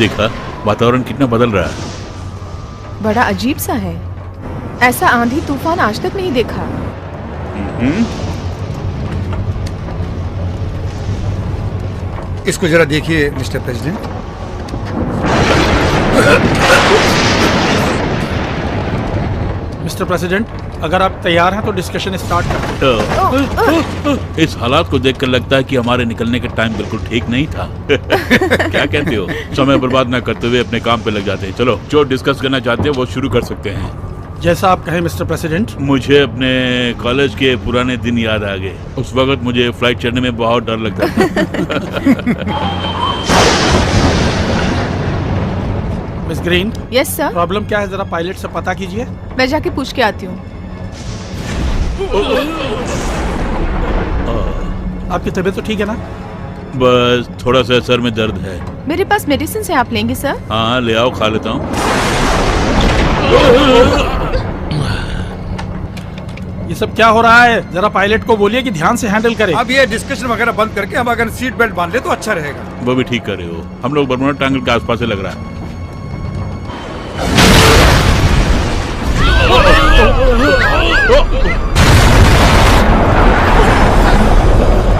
देखा वातावरण कितना बदल रहा है। बड़ा अजीब सा है, ऐसा आंधी तूफान आज तक नहीं देखा। इसको जरा देखिए मिस्टर प्रेसिडेंट। मिस्टर प्रेसिडेंट, अगर आप तैयार हैं तो डिस्कशन स्टार्ट करते इस हालात को देखकर लगता है कि हमारे निकलने का टाइम बिल्कुल ठीक नहीं था। क्या कहते हो? समय बर्बाद न करते हुए अपने काम पे लग जाते हैं। चलो, जो डिस्कस करना चाहते हैं वो शुरू कर सकते हैं। जैसा आप कहें मिस्टर प्रेसिडेंट। मुझे अपने कॉलेज के पुराने दिन याद आ गए। उस वक्त मुझे फ्लाइट चढ़ने में बहुत डर लगता था। Miss green. Yes sir. Problem क्या है, जरा पायलट से पता कीजिए। मैं जाके पूछ के आती हूँ। आपकी तबीयत तो ठीक है ना? बस थोड़ा सा सर में दर्द है। मेरे पास मेडिसिन है, आप लेंगे सर? हाँ ले आओ, खा लेता हूँ। ये सब क्या हो रहा है? जरा पायलट को बोलिए कि ध्यान से हैंडल करे। अब ये डिस्कशन वगैरह बंद करके हम अगर सीट बेल्ट बांध ले तो अच्छा रहेगा। वो भी ठीक कर रहे हो। हम लोग बर्मुडा ट्रायंगल के आसपास से लग रहा है।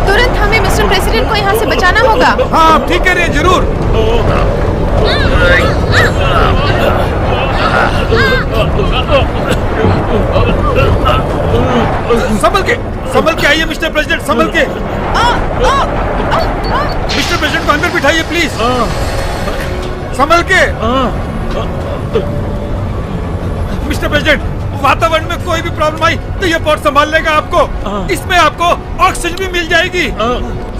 तुरंत हमें मिस्टर प्रेसिडेंट को यहाँ से बचाना होगा। हाँ आप ठीक कह रहे हैं, जरूर। संभल के आइए मिस्टर प्रेसिडेंट, संभल के। मिस्टर प्रेसिडेंट को अंदर बिठाइए प्लीज। संभल के। मिस्टर प्रेसिडेंट, वातावरण में कोई भी प्रॉब्लम आई तो ये पोर्ट संभाल लेगा आपको। इसमें आपको ऑक्सीजन भी मिल जाएगी।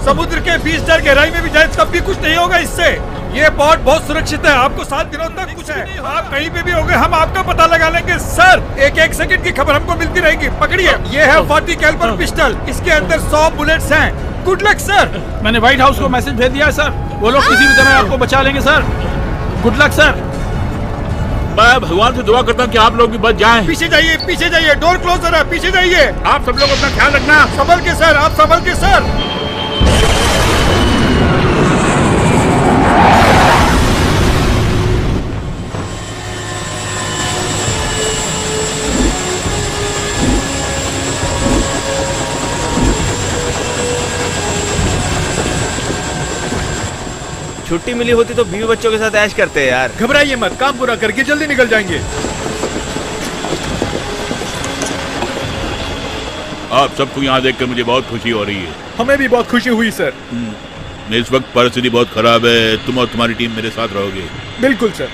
समुद्र के 20 मीटर गहराई में भी जाए तब भी कुछ नहीं होगा इससे। ये पोर्ट बहुत सुरक्षित है। आपको 7 दिनों तक कुछ है, आप कहीं पे भी होंगे हम आपका पता लगा लेंगे सर। एक सेकंड की खबर हमको मिलती रहेगी। पकड़िए, ये है 40 कैलिबर पिस्टल। इसके अंदर 100 बुलेट्स हैं। Good luck sir. मैंने व्हाइट हाउस को मैसेज भेज दिया है सर। वो लोग किसी भी तरह आपको बचा लेंगे सर। Good luck sir. मैं भगवान से दुआ करता हूँ कि आप लोग भी बच जाएं। पीछे जाइए, डोर क्लोजर है, पीछे जाइए। आप सब लोग अपना ख्याल रखना। संभल के सर, आप संभल के सर। छुट्टी मिली होती तो बीवी बच्चों के साथ ऐश करते हैं यार। घबराइए मत, काम पूरा करके जल्दी निकल जाएंगे। आप सबको यहाँ देखकर मुझे बहुत खुशी हो रही है। हमें भी बहुत खुशी हुई सर। इस वक्त परिस्थिति बहुत खराब है। तुम और तुम्हारी टीम मेरे साथ रहोगे। बिल्कुल सर।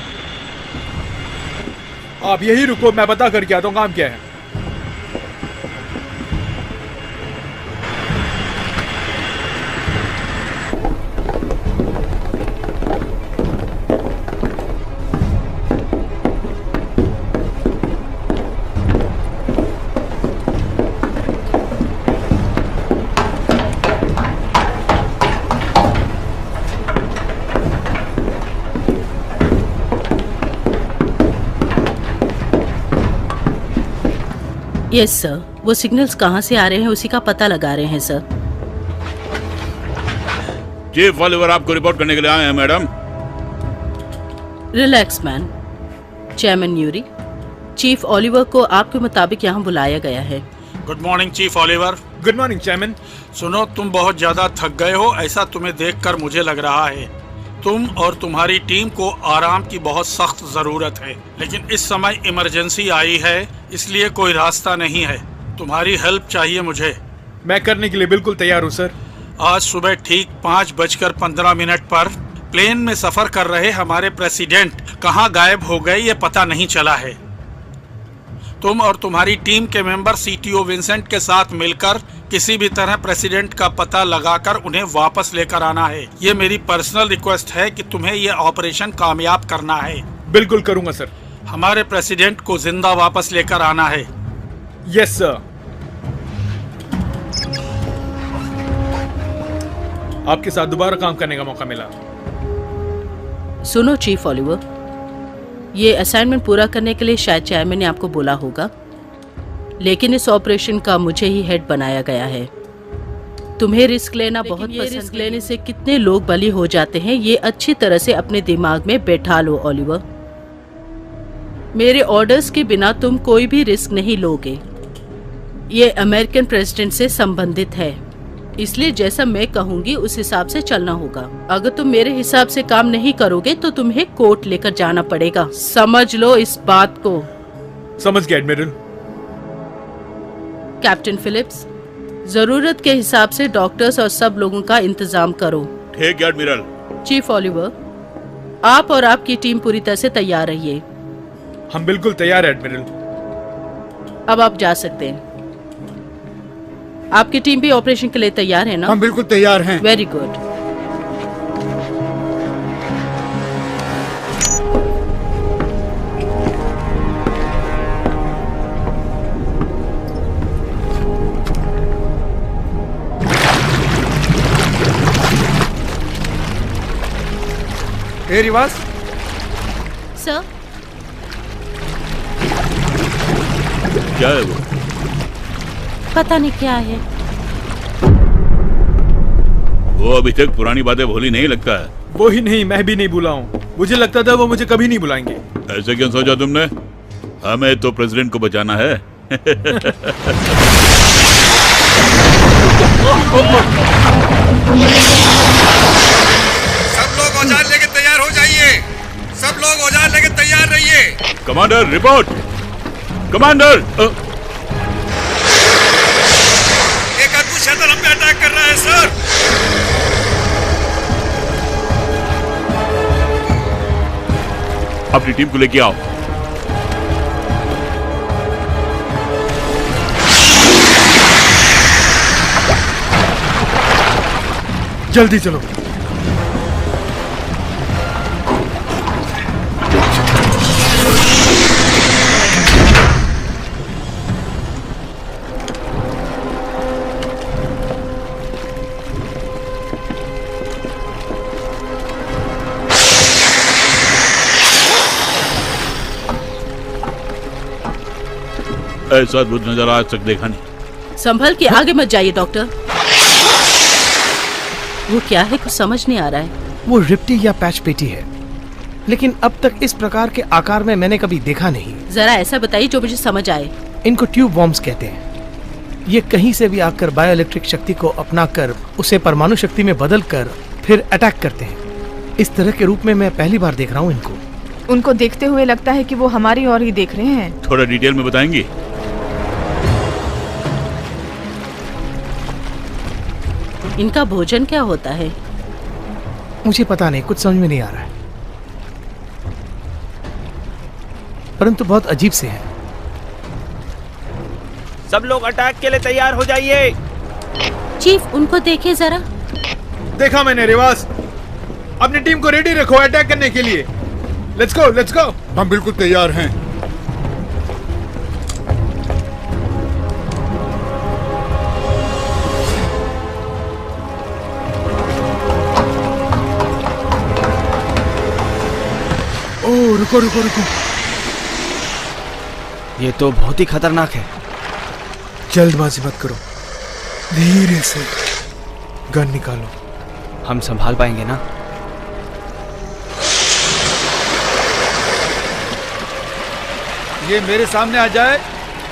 आप यही रुको, मैं पता करके आता हूँ काम क्या है। यस सर, वो सिग्नल्स कहाँ से आ रहे हैं उसी का पता लगा रहे हैं सर। चीफ ओलिवर आपको रिपोर्ट करने के लिए आए हैं madam. Relax man. Chairman Yuri, chief Oliver को आपके मुताबिक यहाँ बुलाया गया है। Good morning chief Oliver. Good morning chairman. सुनो, तुम बहुत ज्यादा थक गए हो, ऐसा तुम्हें देखकर मुझे लग रहा है। तुम और तुम्हारी टीम को आराम की बहुत सख्त जरूरत है, लेकिन इस समय इमरजेंसी आई है, इसलिए कोई रास्ता नहीं है। तुम्हारी हेल्प चाहिए मुझे। मैं करने के लिए बिल्कुल तैयार हूँ सर। आज सुबह ठीक 5:15 पर प्लेन में सफर कर रहे हमारे प्रेसिडेंट कहाँ गायब हो गए ये पता नहीं चला है। तुम और तुम्हारी टीम के मेंबर सीटीओ विंसेंट के साथ मिलकर किसी भी तरह प्रेसिडेंट का पता लगाकर उन्हें वापस लेकर आना है। ये मेरी पर्सनल रिक्वेस्ट है कि तुम्हें ये ऑपरेशन कामयाब करना है। बिल्कुल करूंगा सर। हमारे प्रेसिडेंट को जिंदा वापस लेकर आना है। Yes sir. आपके साथ दोबारा काम करने का मौका मिला। सुनो चीफ ओलिवर, ये असाइनमेंट पूरा करने के लिए शायद चेयरमैन ने आपको बोला होगा, लेकिन इस ऑपरेशन का मुझे ही हेड बनाया गया है। तुम्हें रिस्क लेना बहुत पसंद, रिस्क लेने से कितने लोग बलि हो जाते हैं ये अच्छी तरह से अपने दिमाग में बैठा लो ओलिवर। मेरे ऑर्डर्स के बिना तुम कोई भी रिस्क नहीं लोगे। ये अमेरिकन प्रेसिडेंट से संबंधित है, इसलिए जैसा मैं कहूंगी उस हिसाब से चलना होगा। अगर तुम मेरे हिसाब से काम नहीं करोगे तो तुम्हें कोर्ट लेकर जाना पड़ेगा। समझ लो इस बात को। समझ गया एडमिरल। कैप्टन फिलिप्स, जरूरत के हिसाब से डॉक्टर्स और सब लोगों का इंतजाम करो। ठीक है एडमिरल। चीफ ओलिवर, आप और आपकी टीम पूरी तरह से तैयार रहिए। हम बिल्कुल तैयार है एडमिरल। अब आप जा सकते हैं। आपकी टीम भी ऑपरेशन के लिए तैयार है ना? हम बिल्कुल तैयार हैं। Very good. ए रिवाज, सर, क्या है वो? पता नहीं क्या है। वो अभी तक पुरानी बातें भूली नहीं लगता है। वो ही नहीं, मैं भी नहीं भूला हूँ। मुझे लगता था वो मुझे कभी नहीं बुलाएंगे। ऐसे क्यों सोचा तुमने? हमें तो प्रेसिडेंट को बचाना है। सब लोग औजार लेके तैयार हो जाइए। सब लोग औजार लेके तैयार रहिए। Commander report. कमांडर, एक अद्भुत शैतान हम पे अटैक कर रहा है सर। अपनी टीम को लेके आओ। जल्दी चलो। ऐसा अद्भुत नजारा आज तक देखा नहीं। संभल के आगे मत जाइए डॉक्टर। वो क्या है, कुछ समझ नहीं आ रहा है। वो रिप्टी या पैच पेटी है, लेकिन अब तक इस प्रकार के आकार में मैंने कभी देखा नहीं। जरा ऐसा बताइए जो मुझे समझ आए। इनको ट्यूब बॉम्ब्स कहते हैं। ये कहीं से भी आकर बायोइलेक्ट्रिक शक्ति को अपनाकर उसे परमाणु शक्ति में बदल कर फिर अटैक करते हैं। इस तरह के रूप में मैं पहली बार देख रहा हूँ इनको। उनको देखते हुए लगता है कि वो हमारी ओर ही देख रहे हैं। थोड़ा डिटेल में बताएंगी? इनका भोजन क्या होता है? मुझे पता नहीं, कुछ समझ में नहीं आ रहा है, परंतु बहुत अजीब से है। सब लोग अटैक के लिए तैयार हो जाइए। चीफ, उनको देखिए जरा। देखा मैंने रिवाज। अपनी टीम को रेडी रखो अटैक करने के लिए। Let's go, let's go. हम बिल्कुल तैयार हैं। ओह, रुको रुको रुको। ये तो बहुत ही खतरनाक है। जल्दबाजी मत करो, धीरे से गन निकालो। हम संभाल पाएंगे ना? ये मेरे सामने आ जाए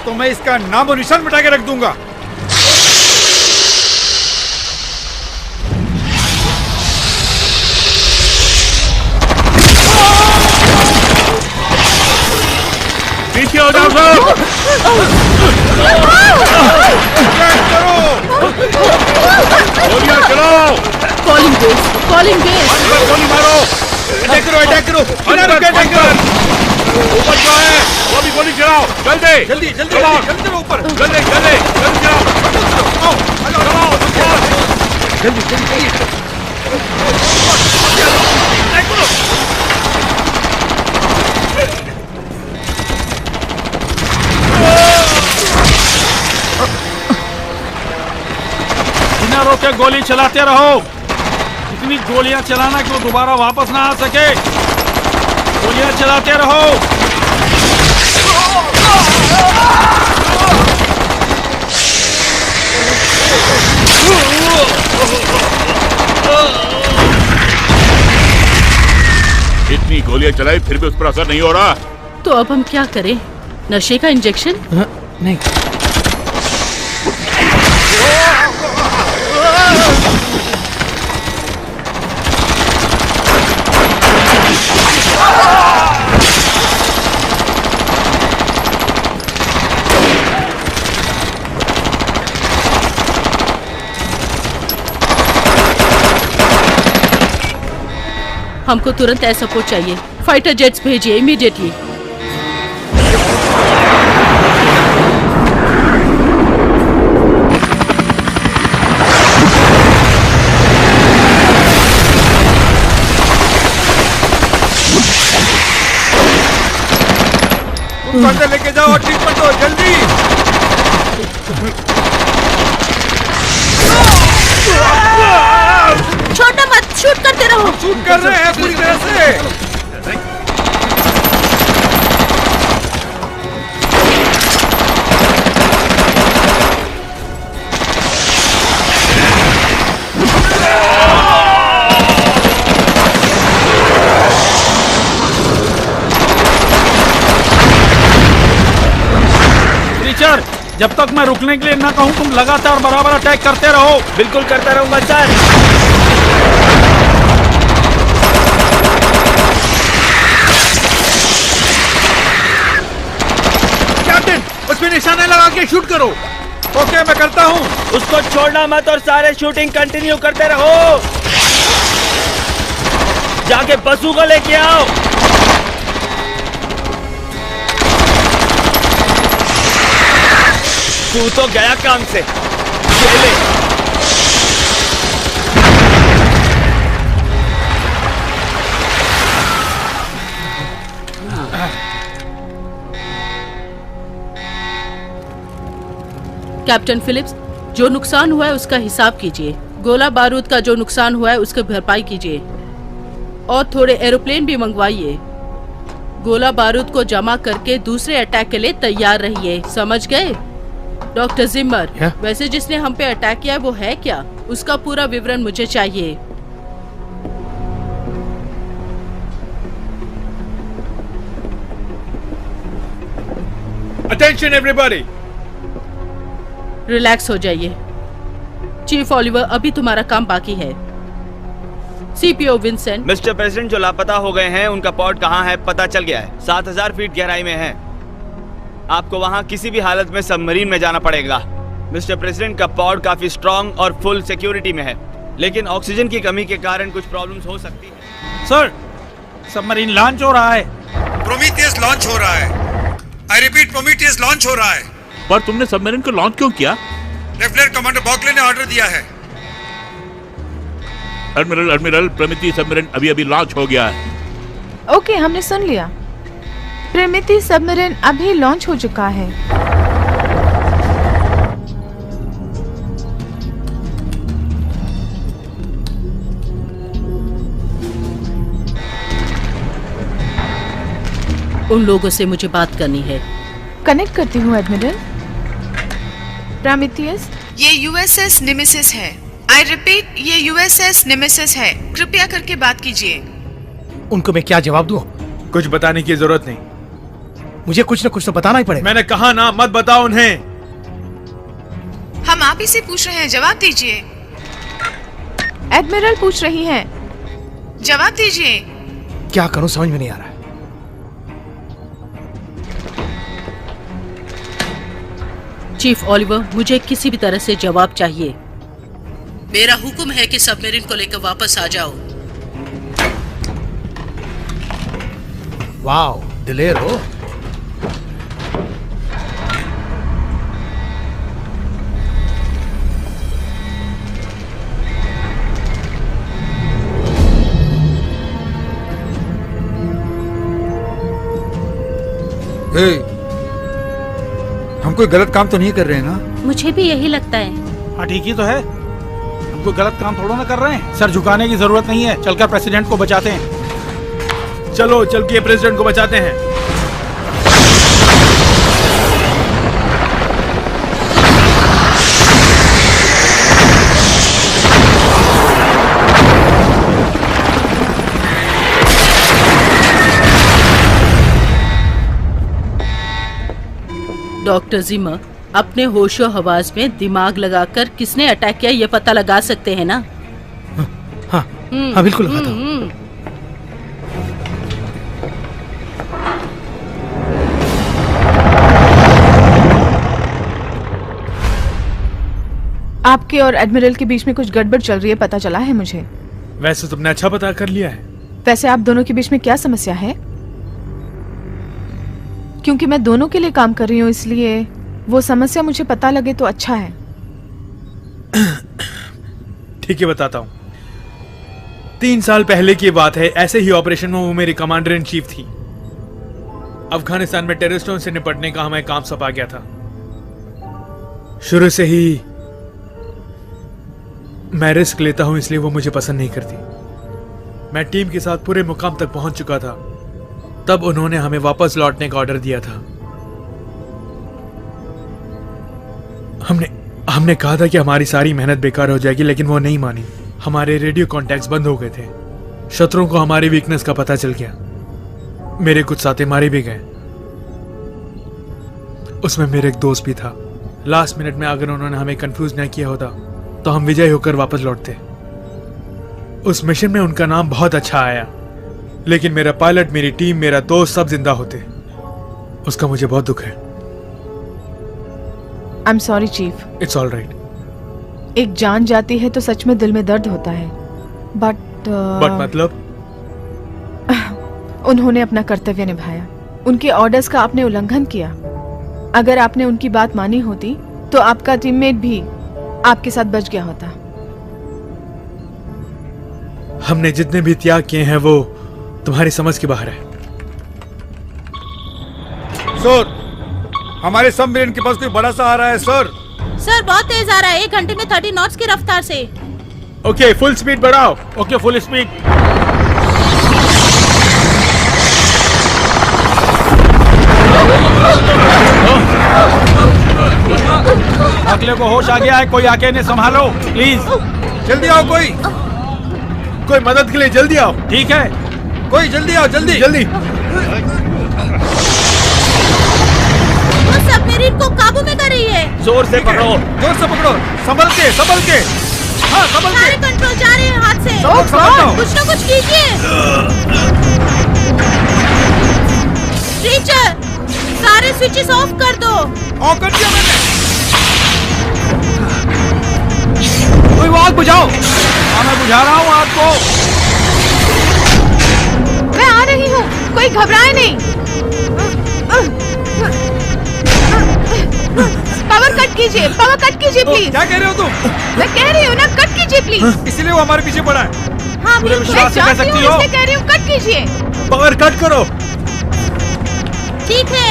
तो मैं इसका नाम और निशान मिटा के रख दूंगा। पीछे हो जाओ सब। गोलियां चलाओ। Calling base, calling base. गोली मारो। अटैक करो, अटैक करो। अटैक करो। ऊपर जो है वो भी गोली चलाओ। जल्दी जल्दी जल्दी Come on. जल्दी करो ऊपर। जल्दी जल्दी जल्दी चलाओ। चलाओ जल्दी जल्दी अटैक करो। बिना रोके गोली चलाते रहो। इतनी गोलियां चलाना कि वो दोबारा वापस ना आ सके। गोलियां चलाते रहो। गोलियां चलाई फिर भी उस पर असर नहीं हो रहा। तो अब हम क्या करें? नशे का इंजेक्शन? नहीं। हमको तुरंत एयर सपोर्ट चाहिए। फाइटर जेट्स भेजिए इमीडिएटली। तुम अंदर लेके जाओ और ट्रीटमेंट दो जल्दी। छोड़ना मत, शूट करते रहो। शूट कर रहे हैं पूरी तरह से। टीचर, जब तक मैं रुकने के लिए ना कहूँ तुम लगातार बराबर अटैक करते रहो। बिल्कुल करता रहूंगा सर। कैप्टन, उसमें निशाने लगा के शूट करो। ओके, मैं करता हूँ। उसको छोड़ना मत और सारे शूटिंग कंटिन्यू करते रहो। जाके बसू को लेके आओ। तू तो गया काम से। ये ले। कैप्टन फिलिप्स, जो नुकसान हुआ है उसका हिसाब कीजिए। गोला बारूद का जो नुकसान हुआ है उसकी भरपाई कीजिए और थोड़े एरोप्लेन भी मंगवाइए। गोला बारूद को जमा करके दूसरे अटैक के लिए तैयार रहिए, समझ गए? डॉक्टर जिम्मर, वैसे जिसने हम पे अटैक किया है वो है क्या? उसका पूरा विवरण मुझे चाहिए। Attention everybody. रिलैक्स हो जाइए। चीफ ओलिवर, अभी तुम्हारा काम बाकी है। CPO Vincent. मिस्टर प्रेसिडेंट, जो लापता हो गए हैं उनका पॉड कहाँ है पता चल गया है। 7000 फीट गहराई में है। आपको वहाँ किसी भी हालत में सबमरीन में जाना पड़ेगा। मिस्टर प्रेसिडेंट का पॉड काफी स्ट्रॉन्ग और फुल सिक्योरिटी में है, लेकिन ऑक्सीजन की कमी के कारण कुछ प्रॉब्लम्स हो सकती है। सर, सबमरीन लॉन्च हो रहा है। प्रोमीथियस लॉन्च हो रहा है। आई रिपीट, प्रोमीथियस लॉन्च हो रहा है। पर तुमने सबमरीन को लॉन्च क्यों किया? लेफ्टिनेंट कमांडर बॉकले ने ऑर्डर दिया है। एडमिरल, प्रोमीथियस सबमरीन अभी अभी लॉन्च हो गया है। ओके, हमने सुन लिया। प्रोमीथियस सबमरीन अभी लॉन्च हो चुका है। उन लोगों से मुझे बात करनी है। कनेक्ट करती हूँ एडमिरल। प्रोमीथियस, ये यूएसएस नेमेसिस है। आई रिपीट, ये यूएसएस नेमेसिस है। कृपया करके बात कीजिए। उनको मैं क्या जवाब दूं? कुछ बताने की जरूरत नहीं। मुझे कुछ न कुछ तो बताना ही पड़ेगा। मैंने कहा ना, मत बताओ उन्हें। हम आप ही से पूछ रहे हैं, जवाब दीजिए। एडमिरल पूछ रही हैं। जवाब दीजिए। क्या करूं समझ में नहीं आ रहा है। चीफ ओलिवर, मुझे किसी भी तरह से जवाब चाहिए। मेरा हुक्म है कि सबमरीन को लेकर वापस आ जाओ। वाओ, दिलेर हो। हम कोई गलत काम तो नहीं कर रहे हैं ना? मुझे भी यही लगता है। हाँ, ठीक ही तो है। हम कोई गलत काम थोड़ा ना कर रहे हैं। सर झुकाने की जरूरत नहीं है। चलकर प्रेसिडेंट को बचाते हैं। चलो, चल के प्रेसिडेंट को बचाते हैं। डॉक्टर जिमा, अपने होशो हवास में दिमाग लगाकर किसने अटैक किया ये पता लगा सकते हैं ना? हाँ हाँ बिल्कुल लगाता हूँ। आपके और एडमिरल के बीच में कुछ गड़बड़ चल रही है, पता चला है मुझे। वैसे तुमने अच्छा पता कर लिया है। वैसे आप दोनों के बीच में क्या समस्या है? क्योंकि मैं दोनों के लिए काम कर रही हूँ, इसलिए वो समस्या मुझे पता लगे तो अच्छा है। ठीक है, बताता हूँ। 3 साल पहले की बात है, ऐसे ही ऑपरेशन में वो मेरी कमांडर इन चीफ थी। अफगानिस्तान में टेररिस्टों से निपटने का हमें काम सौंपा गया था। शुरू से ही मैं रिस्क लेता हूं, इसलिए वो मुझे पसंद नहीं करती। मैं टीम के साथ पूरे मुकाम तक पहुंच चुका था, तब उन्होंने हमें वापस लौटने का ऑर्डर दिया था। हमने कहा था कि हमारी सारी मेहनत बेकार हो जाएगी, लेकिन वो नहीं मानी। हमारे रेडियो कॉन्टैक्ट्स बंद हो गए थे। शत्रुओं को हमारी वीकनेस का पता चल गया। मेरे कुछ साथी मारे भी गए। उसमें मेरे एक दोस्त भी था। लास्ट मिनट में अगर उन्होंने हमें कंफ्यूज नहीं किया होता तो हम विजय होकर वापस लौटते। उस मिशन में उनका नाम बहुत अच्छा आया, लेकिन मेरा पायलट, मेरी टीम, मेरा दोस्त सब जिंदा होते। उसका मुझे बहुत दुख है। I am sorry chief. It's all right. एक जान जाती है तो सच में दिल में दर्द होता है, बट मतलब उन्होंने अपना कर्तव्य निभाया। उनके ऑर्डर्स का आपने उल्लंघन किया। अगर आपने उनकी बात मानी होती तो आपका टीममेट भी आपके साथ बच गया होता। हमने जितने भी त्याग किए हैं वो तुम्हारी समझ के बाहर है। सर, हमारे सबमरीन के पास कोई बड़ा सा आ रहा है सर। सर बहुत तेज आ रहा है, 1 घंटे में 30 नॉट्स की रफ्तार से। ओके, फुल स्पीड बढ़ाओ। Okay, full speed. अगले को होश आ गया है, कोई आके इन्हें संभालो प्लीज। जल्दी आओ, कोई मदद के लिए जल्दी आओ। ठीक है, कोई जल्दी आओ, जल्दी जल्दी। वो सबमरीन को काबू में कर रही है। जोर से पकड़ो, जोर से पकड़ो, संभल के, संभल के। हाँ, संभल के। सारे कंट्रोल जा रहे हैं हाथ से। कुछ ना कुछ कीजिए। टीचर, सारे स्विचेस ऑफ कर दो। ऑफ कर दिया मैंने। कोई वो आग बुझाओ। हाँ, मैं बुझा रहा हूँ आग को। मैं आ रही हूँ, कोई घबराए नहीं। पावर कट कीजिए, पावर कट कीजिए प्लीज। क्या कह रहे हो तुम? मैं कह रही हूँ ना, कट कीजिए प्लीज। इसलिए वो हमारे पीछे पड़ा है। हाँ, पूरे मैं विश्वास से कह जानती हूँ, सकती हो। इसलिए कह रही हूँ, कट कीजिए। पावर कट करो। ठीक है,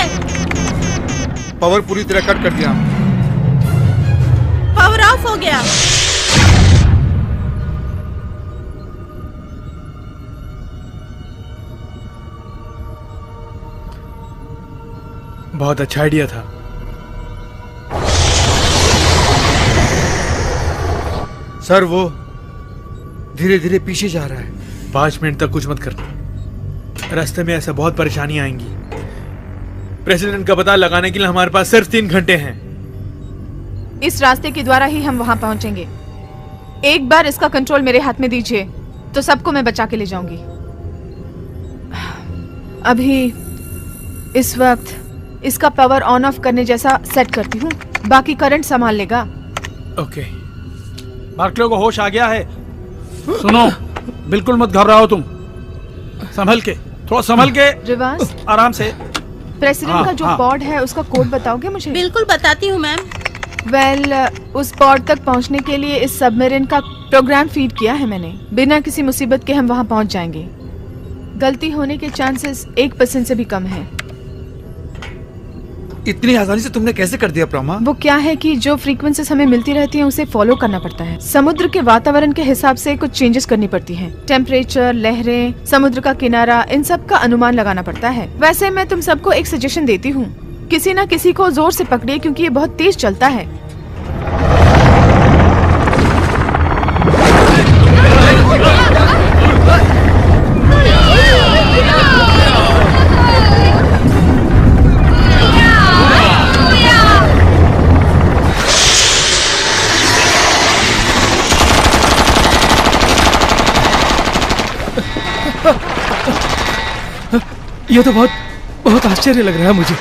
पावर पूरी तरह कट कर दिया। पावर ऑफ हो गया। बहुत अच्छा आइडिया था। सर, वो धीरे धीरे पीछे जा रहा है। 5 मिनट तक कुछ मत करना। रास्ते में ऐसा बहुत परेशानी आएंगी। प्रेसिडेंट का पता लगाने के लिए हमारे पास सिर्फ 3 घंटे हैं। इस रास्ते के द्वारा ही हम वहां पहुंचेंगे। एक बार इसका कंट्रोल मेरे हाथ में दीजिए तो सबको मैं बचा के ले जाऊंगी। अभी इस वक्त इसका पावर ऑन ऑफ करने जैसा सेट करती हूँ, बाकी करंट संभाल लेगा। ओके। बार्कले को होश आ गया है। सुनो, बिल्कुल मत घबराओ तुम। संभल के, थोड़ा संभल के, रिवाज, आराम से। प्रेसिडेंट का जो पॉड है उसका कोड बताओगे मुझे? बिल्कुल बताती हूँ मैम। वेल, उस पॉड तक पहुंचने के लिए इस सबमरीन का प्रोग्राम फीड किया है मैंने। बिना किसी मुसीबत के हम वहां पहुंच जाएंगे। गलती होने के चांसेस 1% से भी कम है। इतनी आसानी से तुमने कैसे कर दिया प्रमा? वो क्या है कि जो फ्रीक्वेंसीज हमें मिलती रहती हैं उसे फॉलो करना पड़ता है। समुद्र के वातावरण के हिसाब से कुछ चेंजेस करनी पड़ती हैं। टेम्परेचर, लहरें, समुद्र का किनारा, इन सब का अनुमान लगाना पड़ता है। वैसे मैं तुम सबको एक सजेशन देती हूँ, किसी न किसी को जोर से पकड़िए क्योंकि ये बहुत तेज चलता है। ये तो बहुत आश्चर्य लग रहा है मुझे।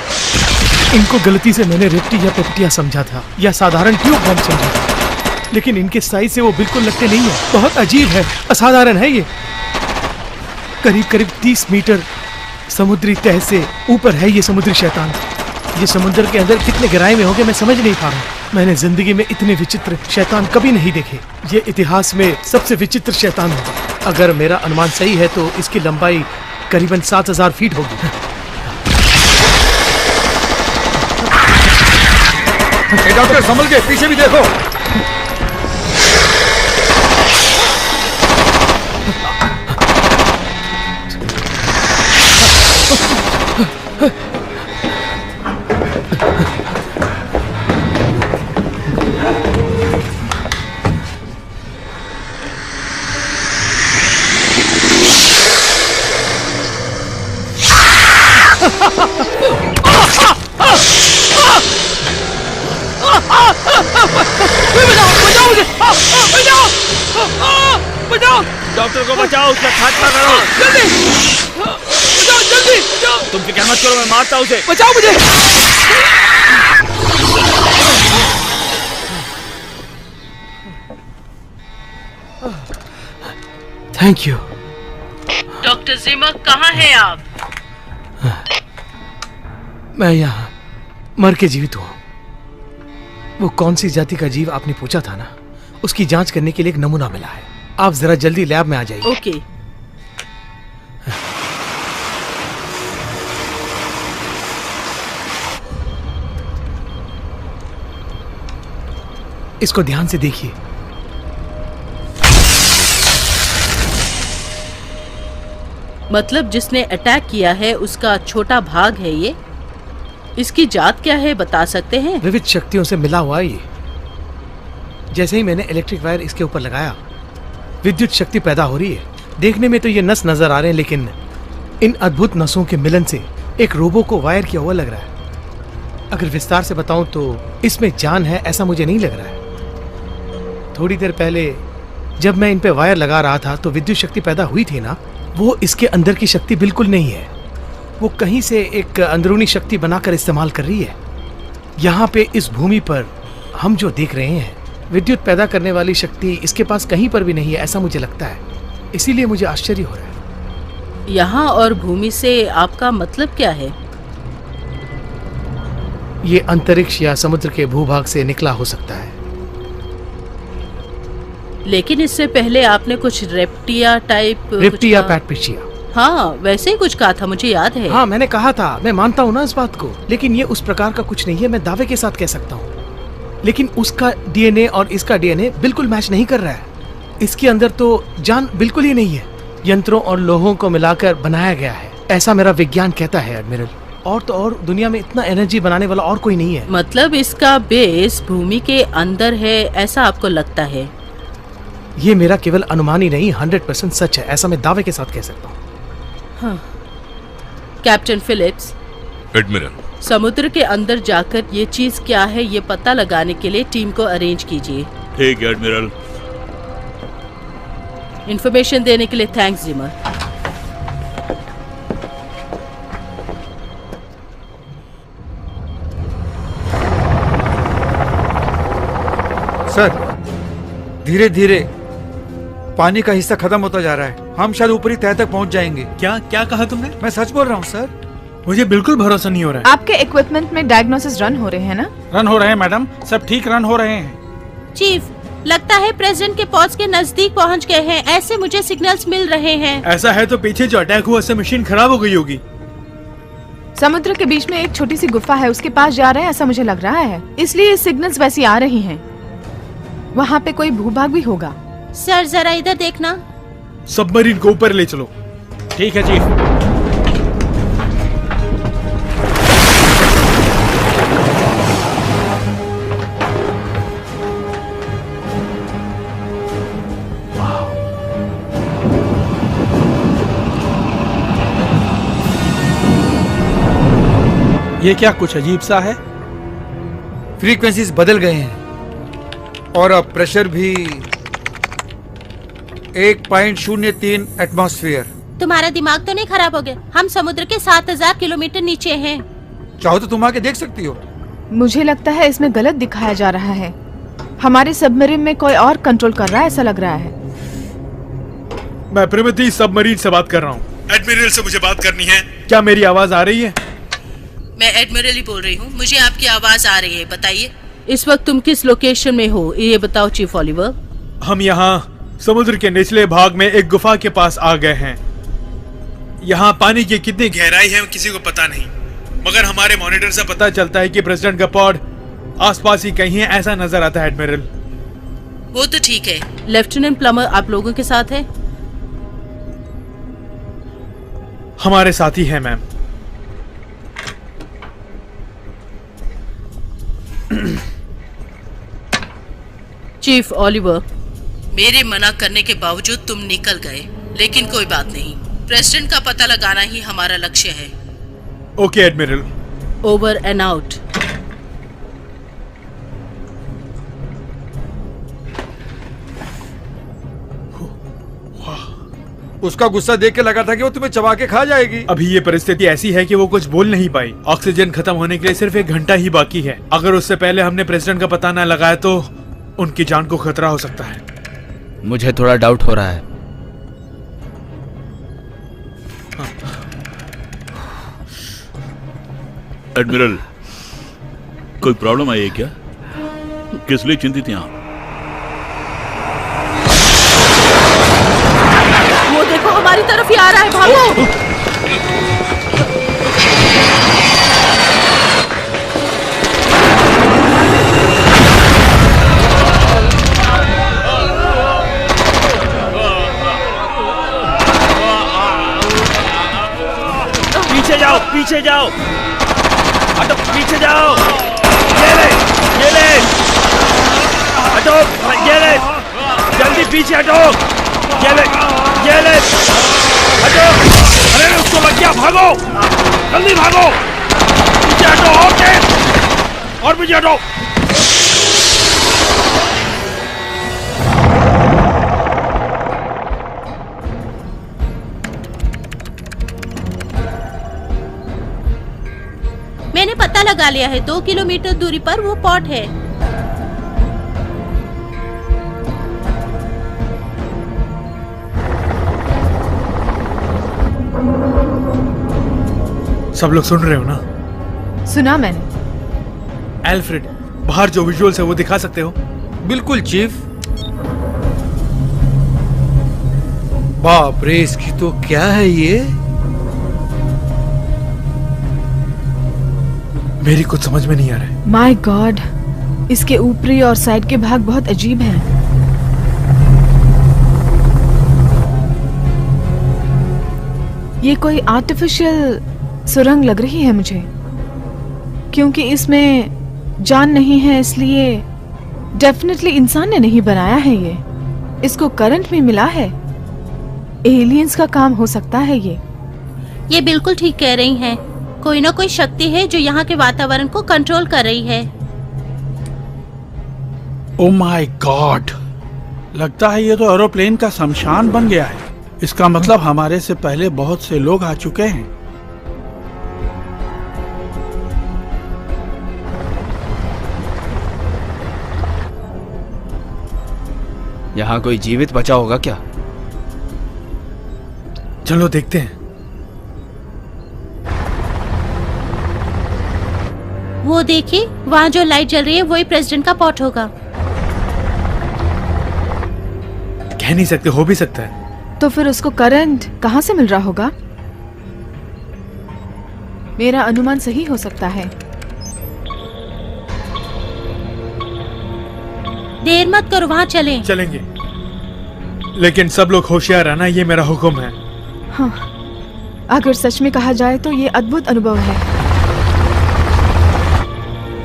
इनको गलती से मैंने रेप्टी या पेप्टिया समझा था या साधारण ट्यूब बम समझा था, लेकिन इनके साइज से वो बिल्कुल लगते नहीं है। बहुत अजीब है, असाधारण है ये। करीब करीब 30 मीटर समुद्री तह से ऊपर है ये समुद्री शैतान। ये समुद्र के अंदर कितने गहराई में होंगे मैं समझ नहीं पा रहा हूँ। मैंने जिंदगी में इतने विचित्र शैतान कभी नहीं देखे। ये इतिहास में सबसे विचित्र शैतान होगा। अगर मेरा अनुमान सही है तो इसकी लंबाई करीबन 7000 फीट होगी। डॉक्टर संभल के, पीछे भी देखो। डॉक्टर को बचाओ, उसका खात्मा करो जल्दी। बचाओ जल्दी, बचाओ। तुम फिक्र मत करो, मैं मारता हूँ उसे। बचाओ मुझे। Thank you. डॉक्टर जिमर, कहाँ हैं आप? मैं यहाँ मर के जीवित हूँ। वो कौन सी जाति का जीव आपने पूछा था ना, उसकी जांच करने के लिए एक नमूना मिला है। आप जरा जल्दी लैब में आ जाइए। ओके। इसको ध्यान से देखिए। मतलब जिसने अटैक किया है उसका छोटा भाग है ये? इसकी जात क्या है, बता सकते हैं? विविध शक्तियों से मिला हुआ ये। जैसे ही मैंने इलेक्ट्रिक वायर इसके ऊपर लगाया, विद्युत शक्ति पैदा हो रही है। देखने में तो ये नस नजर आ रहे हैं, लेकिन इन अद्भुत नसों के मिलन से एक रोबो को वायर किया हुआ लग रहा है। अगर विस्तार से बताऊं तो इसमें जान है ऐसा मुझे नहीं लग रहा है। थोड़ी देर पहले जब मैं इन पे वायर लगा रहा था तो विद्युत शक्ति पैदा हुई थी ना, वो इसके अंदर की शक्ति बिल्कुल नहीं है। वो कहीं से एक अंदरूनी शक्ति बनाकर इस्तेमाल कर रही है। यहाँ पे इस भूमि पर हम जो देख रहे हैं, विद्युत पैदा करने वाली शक्ति इसके पास कहीं पर भी नहीं है, ऐसा मुझे लगता है। इसीलिए मुझे आश्चर्य हो रहा है। यहाँ और भूमि से आपका मतलब क्या है? ये अंतरिक्ष या समुद्र के भूभाग से निकला हो सकता है। लेकिन इससे पहले आपने कुछ रेप्टिया टाइप रेप्टिया पैटपिचिया, हाँ वैसे ही कुछ कहा था, मुझे याद है। हाँ मैंने कहा था, मैं मानता हूँ ना इस बात को, लेकिन ये उस प्रकार का कुछ नहीं है, मैं दावे के साथ कह सकता हूँ। लेकिन उसका डीएनए और इसका डीएनए बिल्कुल मैच नहीं कर रहा है। इसके अंदर तो जान बिल्कुल ही नहीं है, यंत्रों और लोहों को मिलाकर बनाया गया है, ऐसा मेरा विज्ञान कहता है एडमिरल। और तो और दुनिया में इतना एनर्जी बनाने वाला और कोई नहीं है। मतलब इसका बेस भूमि के अंदर है, ऐसा आपको लगता है? ये मेरा केवल अनुमान ही नहीं, 100% सच है, ऐसा मैं दावे के साथ कह सकता हूँ। हाँ। कैप्टन फिलिप्स, एडमिरल, समुद्र के अंदर जाकर ये चीज क्या है ये पता लगाने के लिए टीम को अरेंज कीजिए। ठीक है एडमिरल। इंफॉर्मेशन देने के लिए थैंक्स जिमर। सर, धीरे धीरे पानी का हिस्सा खत्म होता जा रहा है। हम शायद ऊपरी तह तक पहुंच जाएंगे। क्या कहा तुमने? मैं सच बोल रहा हूँ सर। मुझे बिल्कुल भरोसा नहीं हो रहा है। आपके इक्विपमेंट में डायग्नोसिस रन हो रहे हैं ना? रन हो रहे हैं मैडम, सब ठीक रन हो रहे हैं। चीफ, लगता है प्रेसिडेंट के पॉज के नजदीक पहुंच गए हैं, ऐसे मुझे सिग्नल्स मिल रहे हैं। ऐसा है तो पीछे जो अटैक हुआ उससे मशीन खराब हो गई होगी। समुद्र के बीच में एक छोटी सी गुफा है, उसके पास जा रहे हैं ऐसा मुझे लग रहा है, इसलिए सिग्नल्स वैसी आ रही हैं। वहाँ पे कोई भूभाग भी होगा। सर जरा इधर देखना। सबमरीन को ऊपर ले चलो। ठीक है चीफ। ये क्या कुछ अजीब सा है? फ्रीक्वेंसीज बदल गए हैं और अब प्रेशर भी 1.03 एटमॉस्फेयर। तुम्हारा दिमाग तो नहीं खराब हो गया? हम समुद्र के 7000 किलोमीटर नीचे हैं। चाहो तो तुम आके देख सकती हो। मुझे लगता है इसमें गलत दिखाया जा रहा है। हमारे सबमरीन में कोई और कंट्रोल कर रहा है, ऐसा लग रहा है। मैं प्रिमिति सबमरीन से बात कर रहा हूँ। एडमिरल से मुझे बात करनी है। क्या मेरी आवाज आ रही है? मैं एडमिरल ही बोल रही हूँ, मुझे आपकी आवाज आ रही है, बताइए। इस वक्त तुम किस लोकेशन में हो ये बताओ चीफ ओलिवर। हम यहाँ समुद्र के निचले भाग में एक गुफा के पास आ गए हैं। यहाँ पानी की कितनी गहराई है किसी को पता नहीं, मगर हमारे मॉनिटर से पता चलता है कि प्रेसिडेंट का पॉड आसपास ही कहीं है, ऐसा नजर आता है एडमिरल। वो तो ठीक है। लेफ्टिनेंट प्लमर आप लोगों के साथ है? हमारे साथ ही है मैम। चीफ ओलिवर, मेरे मना करने के बावजूद तुम निकल गए, लेकिन कोई बात नहीं। प्रेसिडेंट का पता लगाना ही हमारा लक्ष्य है। Okay admiral. Over and out. उसका गुस्सा देख के लगा था कि वो तुम्हें चबा के खा जाएगी। अभी ये परिस्थिति ऐसी है कि वो कुछ बोल नहीं पाई। ऑक्सीजन खत्म होने के लिए सिर्फ 1 घंटा ही बाकी है। अगर उससे पहले हमने प्रेसिडेंट का पता न लगाया तो उनकी जान को खतरा हो सकता है। मुझे थोड़ा डाउट हो रहा है। एडमिरल, कोई प्रॉब्लम आई है क्या? किस लिए चिंतित हैं आप? वो देखो हमारी तरफ ही आ रहा है, भागो। पीछे जाओ, पीछे जाओ, हटो, पीछे जाओ। ये ले, हटो, ये ले, जल्दी पीछे हटो। ये ले, हटो। अरे उसको लग गया, भागो, जल्दी भागो। पीछे हटो, और तेज, और पीछे हटो। मैंने पता लगा लिया है, 2 किलोमीटर दूरी पर वो पॉट है। सब लोग सुन रहे हो ना? सुना मैंने। एल्फ्रेड, बाहर जो विजुअल्स है वो दिखा सकते हो? बिल्कुल चीफ। बाप रे, इसकी तो क्या है ये? मेरी कुछ समझ में नहीं आ रहा है। माय गॉड, इसके ऊपरी और साइड के भाग बहुत अजीब हैं। ये कोई आर्टिफिशियल सुरंग लग रही है मुझे, क्योंकि इसमें जान नहीं है, इसलिए डेफिनेटली इंसान ने नहीं बनाया है ये। इसको करंट भी मिला है। एलियंस का काम हो सकता है ये बिल्कुल ठीक कह रही हैं। कोई ना कोई शक्ति है जो यहाँ के वातावरण को कंट्रोल कर रही है। ओ माय गॉड, लगता है ये तो एरोप्लेन का शमशान बन गया है। इसका मतलब हमारे से पहले बहुत से लोग आ चुके हैं। यहाँ कोई जीवित बचा होगा क्या? चलो देखते हैं। वो देखिए, वहाँ जो लाइट जल रही है वही प्रेसिडेंट का पॉट होगा। कह नहीं सकते, हो भी सकता है। तो फिर उसको करंट कहाँ से मिल रहा होगा? मेरा अनुमान सही हो सकता है। देर मत करो, वहाँ चलें। चलेंगे, लेकिन सब लोग होशियार रहना, ये मेरा हुक्म है। हाँ, अगर सच में कहा जाए तो ये अद्भुत अनुभव है।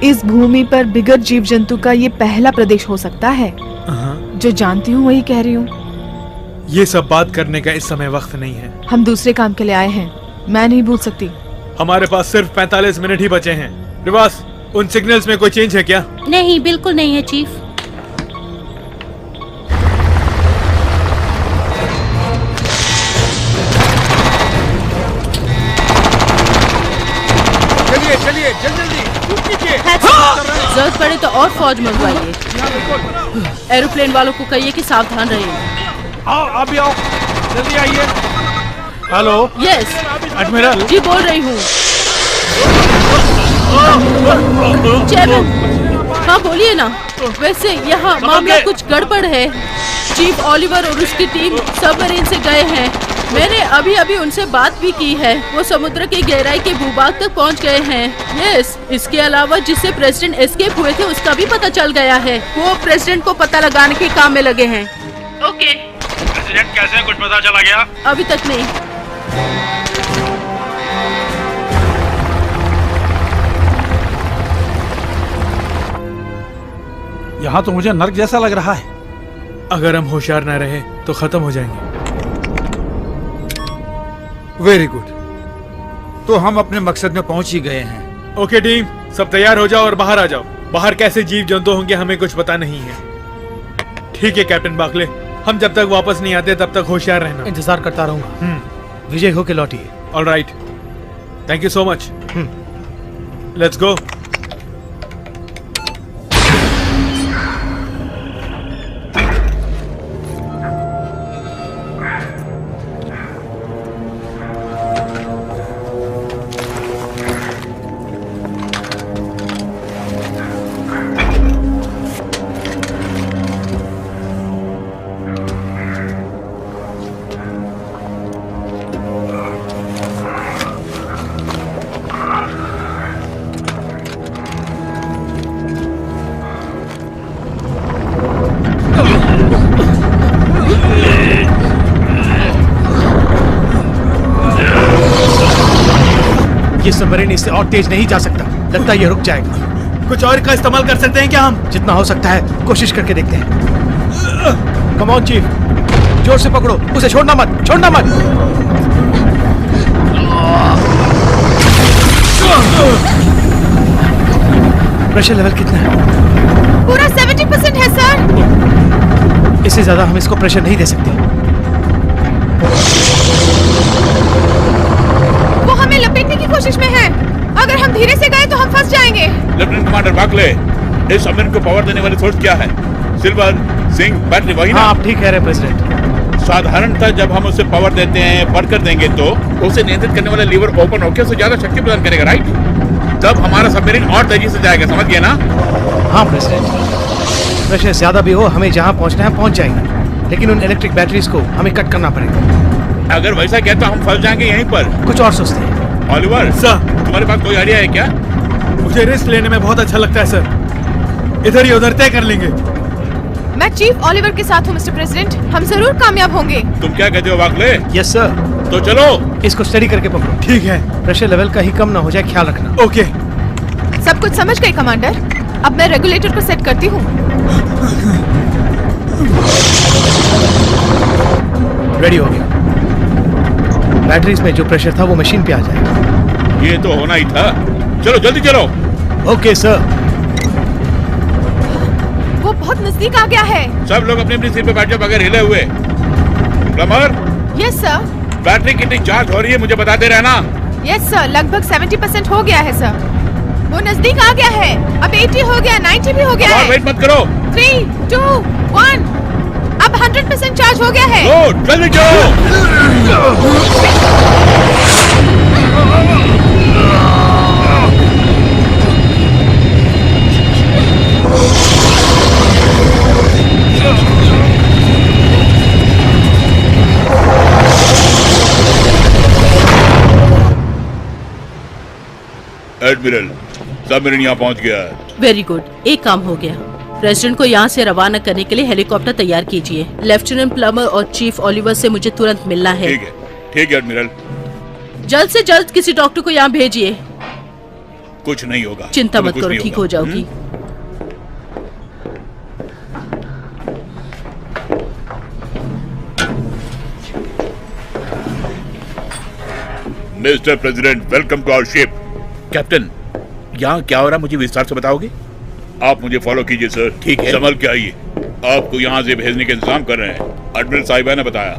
इस भूमि पर बिगर जीव जंतु का ये पहला प्रदेश हो सकता है। जो जानती हूँ वही कह रही हूँ। ये सब बात करने का इस समय वक्त नहीं है। हम दूसरे काम के लिए आए हैं, मैं नहीं भूल सकती। हमारे पास सिर्फ 45 मिनट ही बचे हैं। रिवास, उन सिग्नल्स में कोई चेंज है क्या? नहीं, बिल्कुल नहीं है चीफ। कीजिए, जल्दी शूट कीजिए। जरूरत पड़े तो और फौज मंगवाइए। एरोप्लेन वालों को कहिए कि सावधान रहिए। आओ, आप भी आओ, जल्दी आइए। हेलो। Yes admiral. जी बोल रही हूँ। चेयरमैन, हाँ बोलिए ना। वैसे यहाँ मामला कुछ गड़बड़ है। चीफ ओलिवर और उसकी टीम सबमरीन से गए हैं। मैंने अभी अभी उनसे बात भी की है। वो समुद्र की गहराई के भूभाग तक पहुंच गए हैं। यस, इसके अलावा जिससे प्रेसिडेंट एस्केप हुए थे उसका भी पता चल गया है। वो प्रेसिडेंट को पता लगाने के काम में लगे हैं। ओके। प्रेसिडेंट कैसे, कुछ पता चला गया? अभी तक नहीं। यहाँ तो मुझे नर्क जैसा लग रहा है। अगर हम होशियार न रहे तो खत्म हो जाएंगे। वेरी गुड, तो हम अपने मकसद में पहुंच ही गए हैं। ओके टीम, सब तैयार हो जाओ और बाहर आ जाओ। बाहर कैसे जीव जंतु होंगे हमें कुछ पता नहीं है। ठीक है कैप्टन बाकले, हम जब तक वापस नहीं आते तब तक होशियार रहना। इंतजार करता रहूंगा। विजय होके लौटिए। Alright, thank you so much. Let's go. ये सबमरीन इससे और तेज नहीं जा सकता। लगता है ये रुक जाएगा। कुछ और का इस्तेमाल कर सकते हैं क्या हम? जितना हो सकता है कोशिश करके देखते हैं। कम ऑन चीफ, जोर से पकड़ो, उसे छोड़ना मत, छोड़ना मत। प्रेशर लेवल कितना है? पूरा 70% है सर। इससे ज्यादा हम इसको प्रेशर नहीं दे सकते। वो हमें लपेटने की कोशिश में है। अगर हम धीरे से गए तो हम फंस जाएंगे। लेफ्टिनेंट कमांडर बाकले, इस सबमरीन को पावर देने वाली सोर्स क्या है? सिल्वर, जिंक, बैटरी, वही ना? हाँ, आप ठीक कह रहे हैं प्रेसिडेंट। साधारणतः जब हम उसे पावर देते हैं, बर्न कर देंगे तो उसे नियंत्रित करने वाला लीवर ओपन होकर उसे ज्यादा शक्ति प्रदान करेगा, राइट? तब हमारा सबमरीन और तेजी से जाएगा, समझ गए ना? हाँ प्रेसिडेंट, प्रेशर ज्यादा भी हो हमें जहाँ पहुँचना है पहुँच जाएंगे, लेकिन उन इलेक्ट्रिक बैटरीज को हमें कट करना पड़ेगा। अगर वैसा क्या तो हम फंस जाएंगे यहीं पर। कुछ और सोचते हैं। ओलिवर सर, तुम्हारे पास कोई आइडिया है क्या? मुझे रिस्क लेने में बहुत अच्छा लगता है सर। इधर ही उधर तय कर लेंगे। मैं चीफ ओलिवर के साथ हूँ मिस्टर प्रेसिडेंट। हम जरूर कामयाब होंगे। तुम क्या कहते हो बाकले? Yes sir. तो चलो इसको स्टडी करके पकड़ो। ठीक है। प्रेशर लेवल कहीं कम ना हो जाए, ख्याल रखना। ओके। सब कुछ समझ गए कमांडर। अब मैं रेगुलेटर को सेट करती हूँ। रेडी हो गया। बैटरीज में जो प्रेशर था वो मशीन पे आ जाएगा। ये तो होना ही था। चलो जल्दी चलो। Okay sir. वो बहुत नजदीक आ गया है। सब लोग अपनी अपनी सीट पे बैठ जाओ बगैर हिले हुए। प्लम्बर। Yes sir. बैटरी कितनी चार्ज हो रही है मुझे बताते रहना। यस सर, लगभग 70% हो गया है सर। वो नजदीक आ गया है। अब 80 हो गया, 90 भी हो गया है। वेट मत करो। 3, 2, 1। अब 100% चार्ज हो गया है। लो जल्दी जाओ। एडमिरल, सबमरीन यहाँ पहुँच गया है। वेरी गुड, एक काम हो गया। प्रेसिडेंट को यहाँ से रवाना करने के लिए हेलीकॉप्टर तैयार कीजिए। लेफ्टिनेंट प्लमर और चीफ ओलिवर से मुझे तुरंत मिलना है। ठीक है एडमिरल। जल्द से जल्द किसी डॉक्टर को यहाँ भेजिए। कुछ नहीं होगा, चिंता मत करो, ठीक हो जाओगी। Mister president, welcome to our ship. Captain, यहाँ क्या हो रहा है मुझे विस्तार से बताओगे? आप मुझे फॉलो कीजिए सर। ठीक है। संभल के आइए, आपको यहाँ से भेजने के इंतजाम कर रहे हैं। एडमिरल साहिबा ने बताया।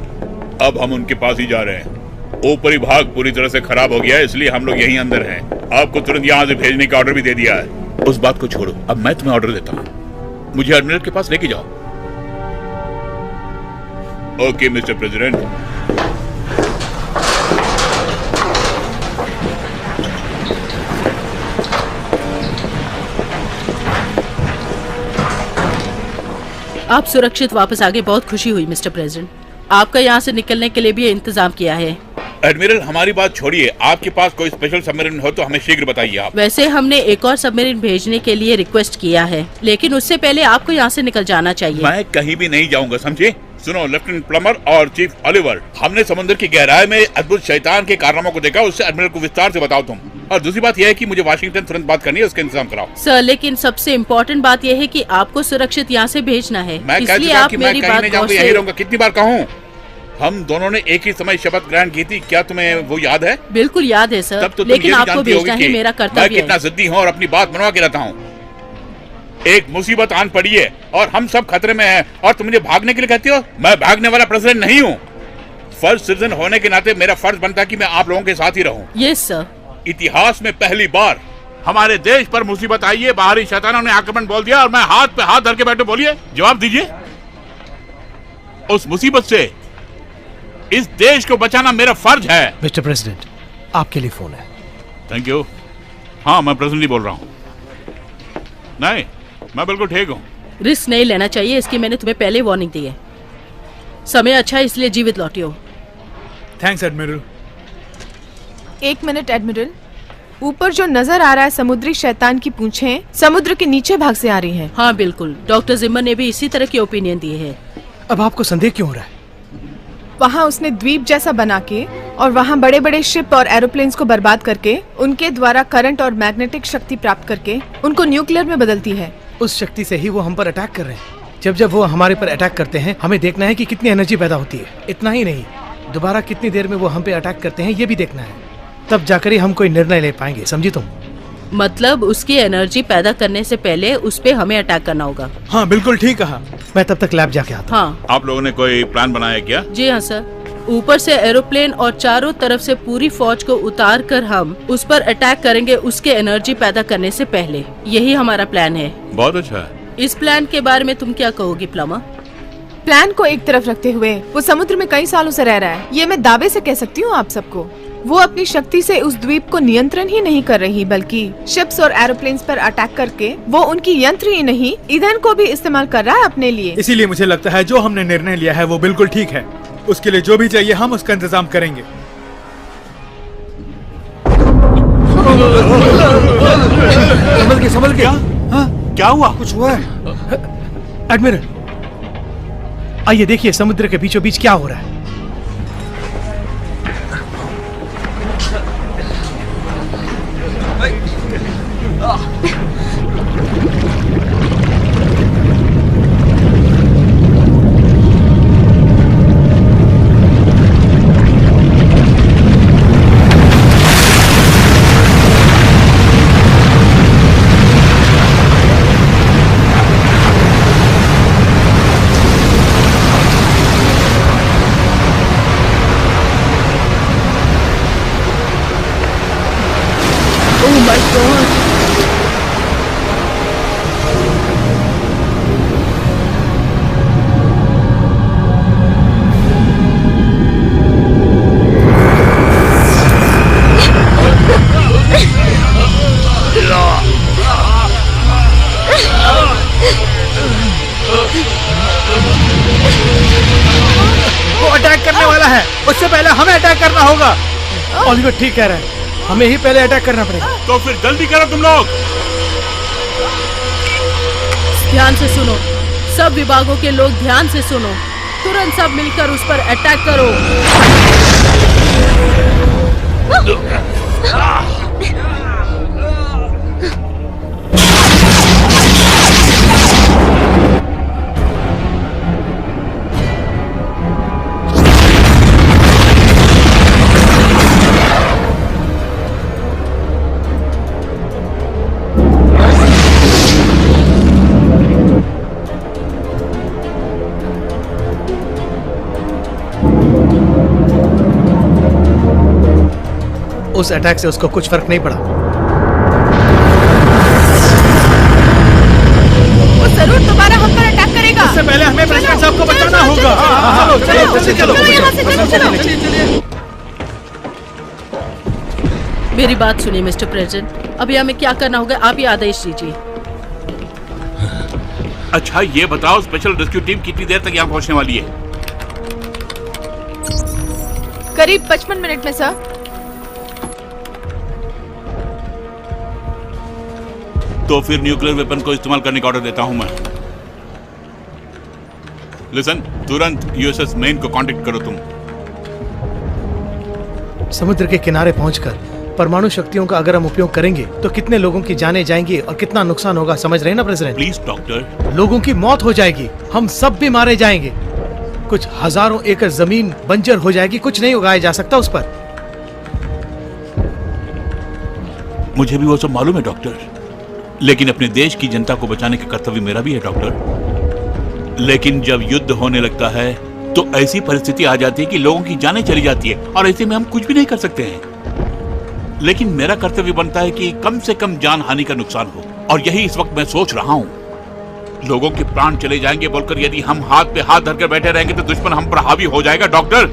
अब हम उनके पास ही जा रहे हैं। ऊपरी भाग पूरी तरह से खराब हो गया है, इसलिए हम लोग यहीं अंदर हैं। आपको तुरंत यहाँ से भेजने का ऑर्डर भी दे दिया है। उस बात को छोड़ो, अब मैं तुम्हें ऑर्डर देता हूँ, मुझे एडमिरल के पास लेके जाओ। Okay mister president. आप सुरक्षित वापस आ गए, बहुत खुशी हुई मिस्टर प्रेसिडेंट। आपका यहाँ से निकलने के लिए भी इंतजाम किया है। एडमिरल हमारी बात छोड़िए, आपके पास कोई स्पेशल सबमरीन हो तो हमें शीघ्र बताइए आप। वैसे हमने एक और सबमरीन भेजने के लिए रिक्वेस्ट किया है, लेकिन उससे पहले आपको यहाँ से निकल जाना चाहिए। मैं कहीं भी नहीं जाऊंगा, समझे? सुनो लेफ्टिनेंट प्लमर और चीफ ओलिवर, हमने समुद्र की गहराई में अद्भुत शैतान के कारनामों को देखा, उससे एडमिरल को विस्तार से बताओ तुम। और दूसरी बात यह है कि मुझे वाशिंगटन तुरंत बात करनी है, उसका इंतजाम कराओ। सर, लेकिन सबसे इम्पोर्टेंट बात यह है कि आपको सुरक्षित यहाँ से भेजना है। मैं कह चुका कि मैं कहीं नहीं जाऊंगा, यहीं रहूंगा। कितनी बार कहूँ? हम दोनों ने एक ही समय शपथ ग्रहण की थी, क्या तुम्हें वो याद है? बिल्कुल याद है सर, तब तो लेकिन आपको भेजना ही मेरा कर्तव्य है। मैं कितना जिद्दी हूँ और अपनी बात मनवा के रहता हूँ। एक मुसीबत आन पड़ी है और हम सब खतरे में हैं और तुम मुझे भागने के लिए कहती हो? मैं भागने वाला प्रेसिडेंट नहीं हूँ। फर्स्ट सिटीजन होने के नाते मेरा फर्ज बनता है कि मैं आप लोगों के साथ ही रहूं। Yes sir. इतिहास में पहली बार हमारे देश पर मुसीबत आई है, बाहरी शैतानों ने आक्रमण बोल दिया और मैं हाथ पे हाथ धर के बैठे। बोलिए, जवाब दीजिए। उस मुसीबत से इस देश को बचाना मेरा फर्ज है। मिस्टर प्रेसिडेंट, आपके लिए फोन है। Thank you. हाँ, मैं प्रेसिडेंट ही बोल रहा हूँ। नहीं, मैं बिल्कुल ठीक हूँ। रिस्क नहीं लेना चाहिए, इसकी मैंने तुम्हें पहले वार्निंग दी है। समय अच्छा है इसलिए जीवित लौटे हो। Thanks admiral. एक मिनट एडमिरल, ऊपर जो नजर आ रहा है समुद्री शैतान की पूंछें समुद्र के नीचे भाग से आ रही हैं। हाँ बिल्कुल, डॉक्टर जिम्मर ने भी इसी तरह की ओपिनियन दी है। अब आपको संदेह क्यों हो रहा है? वहाँ उसने द्वीप जैसा बना के और वहाँ बड़े बड़े शिप और एरोप्लेन्स को बर्बाद करके उनके द्वारा करंट और मैग्नेटिक शक्ति प्राप्त करके उनको न्यूक्लियर में बदलती है। उस शक्ति से ही वो हम पर अटैक कर रहे हैं। जब वो हमारे पर अटैक करते हैं, हमें देखना है कि कितनी एनर्जी पैदा होती है। इतना ही नहीं, दोबारा कितनी देर में वो हम पे अटैक करते हैं ये भी देखना है। तब जाकर ही हम कोई निर्णय ले पाएंगे, समझी तुम? मतलब उसकी एनर्जी पैदा करने से पहले उस पे हमें अटैक करना होगा। हाँ बिल्कुल ठीक कहा। मैं तब तक लैब जाके आता हूँ। हाँ। आप लोगों ने कोई प्लान बनाया क्या? जी हाँ सर, ऊपर से एरोप्लेन और चारों तरफ से पूरी फौज को उतार कर हम उस पर अटैक करेंगे उसके एनर्जी पैदा करने से पहले। यही हमारा प्लान है। बहुत अच्छा है। इस प्लान के बारे में तुम क्या कहोगी प्लमर? प्लान को एक तरफ रखते हुए वो समुद्र में कई सालों से रह रहा है, ये मैं दावे से कह सकती हूँ आप सबको। वो अपनी शक्ति से उस द्वीप को नियंत्रण ही नहीं कर रही, बल्कि शिप्स और एरोप्लेन्स पर अटैक करके वो उनकी यंत्र ही नहीं ईंधन को भी इस्तेमाल कर रहा है अपने लिए। इसीलिए मुझे लगता है जो हमने निर्णय लिया है वो बिल्कुल ठीक है। उसके लिए जो भी चाहिए हम उसका इंतजाम करेंगे। संभल के। हाँ? क्या हुआ? कुछ हुआ है? एडमिरल, आइए देखिए समुद्र के बीचों बीच क्या हो रहा है। उससे पहले हमें अटैक करना होगा। ओलिवर ठीक कह रहा है, हमें ही पहले अटैक करना पड़ेगा। तो फिर जल्दी करो तुम लोग। ध्यान से सुनो, सब विभागों के लोग ध्यान से सुनो। तुरंत सब मिलकर उस पर अटैक करो। उस अटैक से उसको कुछ फर्क नहीं पड़ा। वो जरूर दोबारा हम पर अटैक करेगा। उससे पहले हमें प्रेसिडेंट साहब को बचाना होगा। चलो यहाँ से, चलो। मेरी बात सुनिए मिस्टर प्रेसिडेंट, अभी हमें क्या करना होगा आप ही आदेश दीजिए। अच्छा ये बताओ, स्पेशल रेस्क्यू टीम कितनी देर तक यहाँ पहुँचने वाली है? करीब 55 मिनट में सर। तो फिर न्यूक्लियर वेपन को इस्तेमाल करने का ऑर्डर देता हूं मैं। लिसन, तुरंत यूएसएस मेन को कांटेक्ट करो तुम। समुद्र के किनारे पहुंचकर परमाणु शक्तियों का अगर हम उपयोग करेंगे तो कितने लोगों की जानें जाएंगी और कितना नुकसान होगा, समझ रहे हैं ना प्रेसिडेंट? Please doctor. लोगों की मौत हो जाएगी, हम सब भी मारे जाएंगे, कुछ हजारों एकड़ जमीन बंजर हो जाएगी, कुछ नहीं उगाया जा सकता उस पर। मुझे भी वो सब मालूम है डॉक्टर, लेकिन अपने देश की जनता को बचाने का कर्तव्य मेरा भी है डॉक्टर। लेकिन जब युद्ध होने लगता है तो ऐसी परिस्थिति आ जाती है कि लोगों की जानें चली जाती है और ऐसे में हम कुछ भी नहीं कर सकते हैं। लेकिन मेरा कर्तव्य बनता है कि कम से कम जान हानि का नुकसान हो, और यही इस वक्त मैं सोच रहा हूं। लोगों के प्राण चले जाएंगे बोलकर यदि हम हाथ पे हाथ धरकर बैठे रहेंगे तो दुश्मन हम पर हावी हो जाएगा डॉक्टर।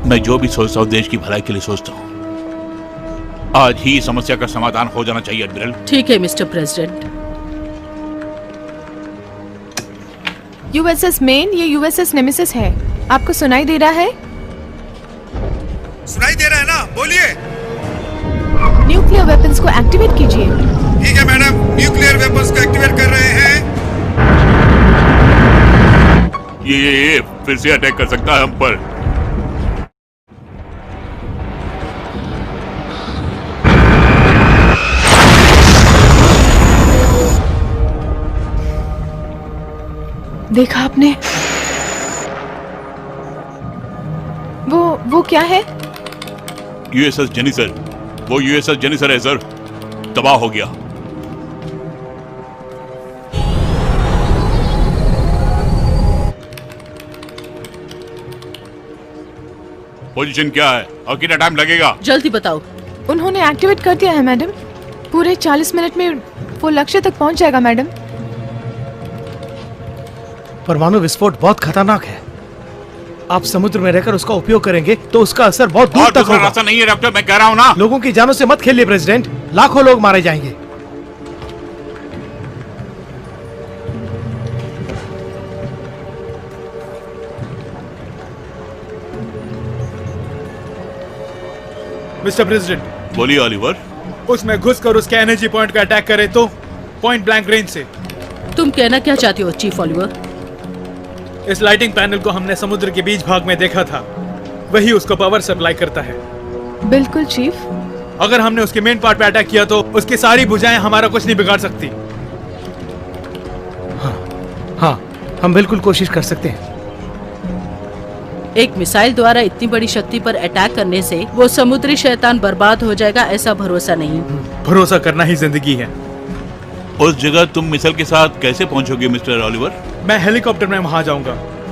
मैं जो भी सोचता हूं देश की भलाई के लिए सोचता हूं। आज ही समस्या का समाधान हो जाना चाहिए एडमिरल। ठीक है मिस्टर प्रेसिडेंट। यूएसएस मेन, ये यूएसएस नेमेसिस है। आपको सुनाई दे रहा है? सुनाई दे रहा है ना, बोलिए। न्यूक्लियर वेपन्स को एक्टिवेट कीजिए। ठीक है मैडम, न्यूक्लियर वेपन्स को एक्टिवेट कर रहे हैं। ये फिर से अटैक कर सकता है हम पर। देखा आपने? वो क्या है? यूएसएस जेनिसर। वो यूएसएस जेनिसर है सर, तबाह हो गया। पोजीशन क्या है और कितना टाइम लगेगा? जल्दी बताओ। उन्होंने एक्टिवेट कर दिया है मैडम। पूरे 40 मिनट में वो लक्ष्य तक पहुंच जाएगा मैडम। परमाणु विस्फोट बहुत खतरनाक है। आप समुद्र में रहकर उसका उपयोग करेंगे तो उसका असर बहुत दूर तक होगा। रास्ता नहीं है डॉक्टर, मैं कह रहा हूं ना। लोगों की जानों से मत खेलिए प्रेसिडेंट, लाखों लोग मारे जाएंगे। मिस्टर प्रेसिडेंट, बोलिए ऑलिवर। उसमें घुसकर उसके एनर्जी पॉइंट का अटैक करे तो पॉइंट ब्लैंक रेंज से। तुम कहना क्या चाहते हो चीफ ऑलिवर? इस लाइटिंग पैनल को हमने समुद्र के बीच भाग में देखा था, वही उसको पावर सप्लाई करता है। बिल्कुल चीफ। अगर हमने उसके मेन पार्ट पे अटैक किया तो उसकी सारी भुजाएं हमारा कुछ नहीं बिगाड़ सकती। हाँ, हम बिल्कुल कोशिश कर सकते हैं। एक मिसाइल द्वारा इतनी बड़ी शक्ति पर अटैक करने से वो समुद्री शैतान बर्बाद हो जाएगा, ऐसा भरोसा नहीं। भरोसा करना ही जिंदगी है। उस जगह तुम मिसाइल के साथ कैसे पहुंचोगे मिस्टर ऑलिवर? मैं हेलीकॉप्टर में वहां जाऊंगा,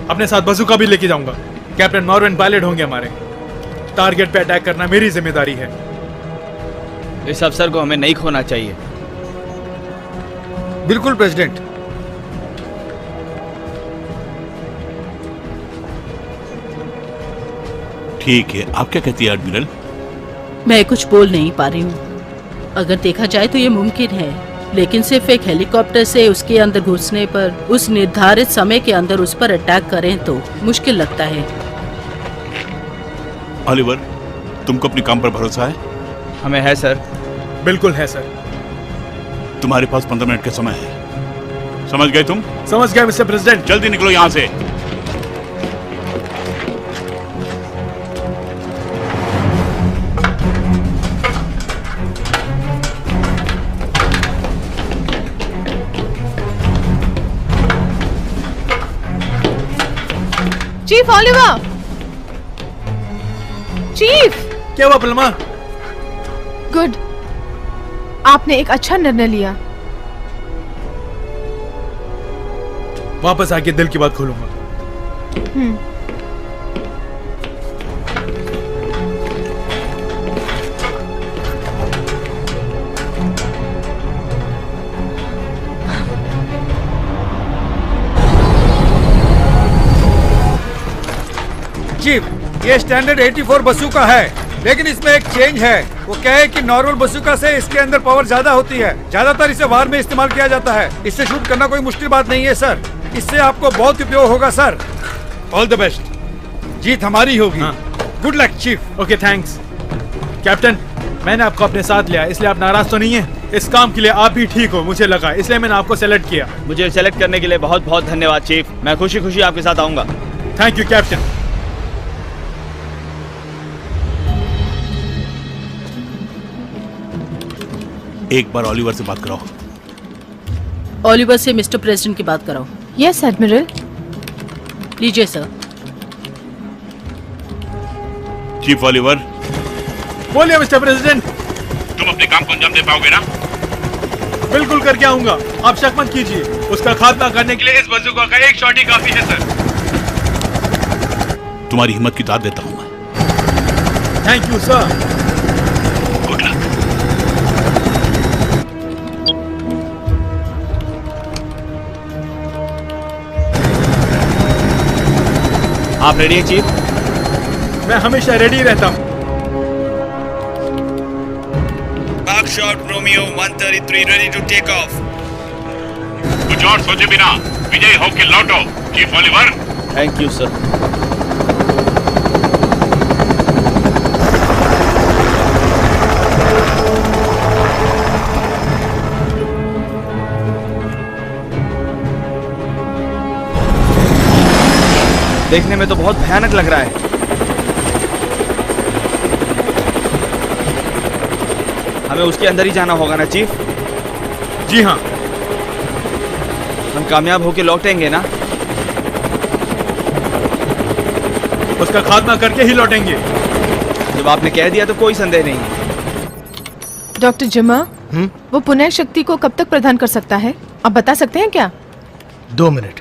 अपने साथ बंदूक भी लेके जाऊंगा। कैप्टन नॉर्वेन पायलट होंगे हमारे। टारगेट पे अटैक करना मेरी जिम्मेदारी है। इस अवसर को हमें नहीं खोना चाहिए। बिल्कुल प्रेसिडेंट। ठीक है, आप क्या कहती है एडमिरल? मैं कुछ बोल नहीं पा रही हूँ। अगर देखा जाए तो ये मुमकिन है, लेकिन सिर्फ एक हेलीकॉप्टर से उसके अंदर घुसने पर उस निर्धारित समय के अंदर उस पर अटैक करें तो मुश्किल लगता है। ऑलिवर, तुमको अपने काम पर भरोसा है? हमें है सर। बिल्कुल है सर। तुम्हारे पास 15 मिनट का समय है। समझ गए तुम? समझ गया मिस्टर प्रेसिडेंट। जल्दी निकलो यहाँ से। Chief Oliver! चीफ! क्या हुआ पलमा? गुड, आपने एक अच्छा निर्णय लिया। वापस आके दिल की बात खोलूंगा। चीफ, ये स्टैंडर्ड 84 बसूका है, लेकिन इसमें एक चेंज है। वो क्या है कि नॉर्मल बसूका से इसके अंदर पावर ज्यादा होती है। ज्यादातर इसे वार में इस्तेमाल किया जाता है। इससे शूट करना कोई मुश्किल बात नहीं है सर। इससे आपको बहुत उपयोग होगा सर। All the best. जीत हमारी होगी। Good luck chief. Okay thanks. Captain, मैंने आपको अपने साथ लिया, इसलिए आप नाराज तो नहीं है? इस काम के लिए आप भी ठीक हो मुझे लगा, इसलिए मैंने आपको सेलेक्ट किया। मुझे सेलेक्ट करने के लिए बहुत बहुत धन्यवाद चीफ। मैं खुशी खुशी आपके साथ आऊंगा। Thank you captain. एक बार ओलिवर से बात कराओ। ओलिवर से मिस्टर प्रेसिडेंट की बात कराओ। Yes admiral. लीजिए सर। Chief Oliver. बोलिए मिस्टर प्रेसिडेंट। तुम अपने काम को अंजाम दे पाओगे ना? बिल्कुल करके आऊंगा, आप शक मत कीजिए। उसका खात्मा करने के लिए इस बंदूक का एक शॉट ही काफी है सर। तुम्हारी हिम्मत की दाद देता हूं मैं। Thank you sir. Good luck. आप रेडी हैं चीफ? मैं हमेशा रेडी रहता हूँ। Buckshot Romeo 133 ready to take off. कुछ और सोचे बिना विजयी होके लौटो chief Oliver. Thank you sir. देखने में तो बहुत भयानक लग रहा है। हमें उसके अंदर ही जाना होगा ना चीफ? जी हाँ। हम कामयाब होके लौटेंगे ना? उसका खात्मा करके ही लौटेंगे। जब आपने कह दिया तो कोई संदेह नहीं। डॉक्टर जिमा, वो पुनः शक्ति को कब तक प्रदान कर सकता है? आप बता सकते हैं क्या? 2 मिनट।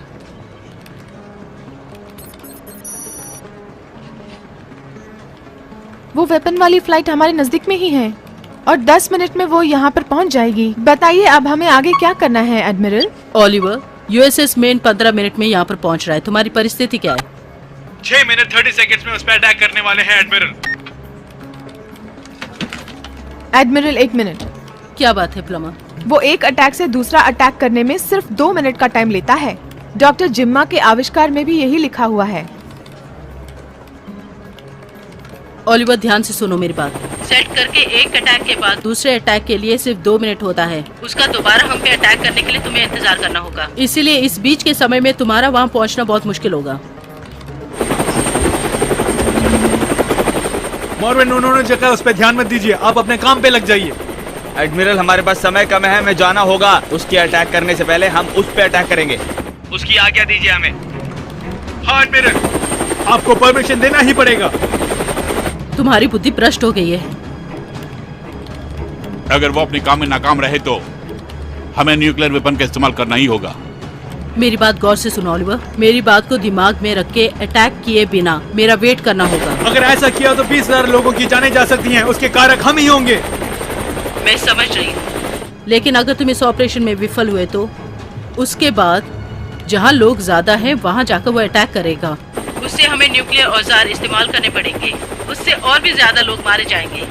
वो वेपन वाली फ्लाइट हमारे नजदीक में ही है और 10 मिनट में वो यहाँ पर पहुँच जाएगी। बताइए अब हमें आगे क्या करना है admiral? Oliver, USS main 15 minute में यहाँ पर पहुँच रहा है। तुम्हारी परिस्थिति क्या है? 6 मिनट 30 सेकंड्स में उस पर अटैक करने वाले हैं एडमिरल। Admiral 1 minute. क्या बात है प्लमा? वो एक अटैक से दूसरा अटैक करने में सिर्फ 2 मिनट का टाइम लेता है। डॉक्टर जिम्मा के आविष्कार में भी यही लिखा हुआ है। ओलिवर ध्यान से सुनो मेरी बात। सेट करके एक अटैक के बाद दूसरे अटैक के लिए सिर्फ 2 मिनट होता है। उसका दोबारा हम पे अटैक करने के लिए तुम्हें इंतजार करना होगा। इसीलिए इस बीच के समय में तुम्हारा वहाँ पहुँचना बहुत मुश्किल होगा। मॉर्विन, उन्होंने जगह उस पर ध्यान मत दीजिए, आप अपने काम पे लग जाइए। एडमिरल, हमारे पास समय कम है, हमें जाना होगा। उसके अटैक करने से पहले हम उस पे अटैक करेंगे। उसकी आज्ञा दीजिए हमें। हाँ एडमिरल, आपको परमिशन देना ही पड़ेगा। तुम्हारी बुद्धि भ्रष्ट हो गई है। अगर वो अपने काम में नाकाम रहे तो हमें न्यूक्लियर वेपन का इस्तेमाल करना ही होगा। मेरी बात गौर से सुनो ओलिवर। मेरी बात को दिमाग में रख के अटैक किए बिना मेरा वेट करना होगा। अगर ऐसा किया तो 20,000 लोगों की जानें जा सकती हैं। उसके कारक हम ही होंगे। मैं समझ रही हूँ, लेकिन अगर तुम इस ऑपरेशन में विफल हुए तो उसके बाद जहाँ लोग ज्यादा हैं वहाँ जाकर वो अटैक करेगा। उससे हमें न्यूक्लियर औजार इस्तेमाल करने पड़ेंगे। उससे और भी ज्यादा लोग मारे जाएंगे।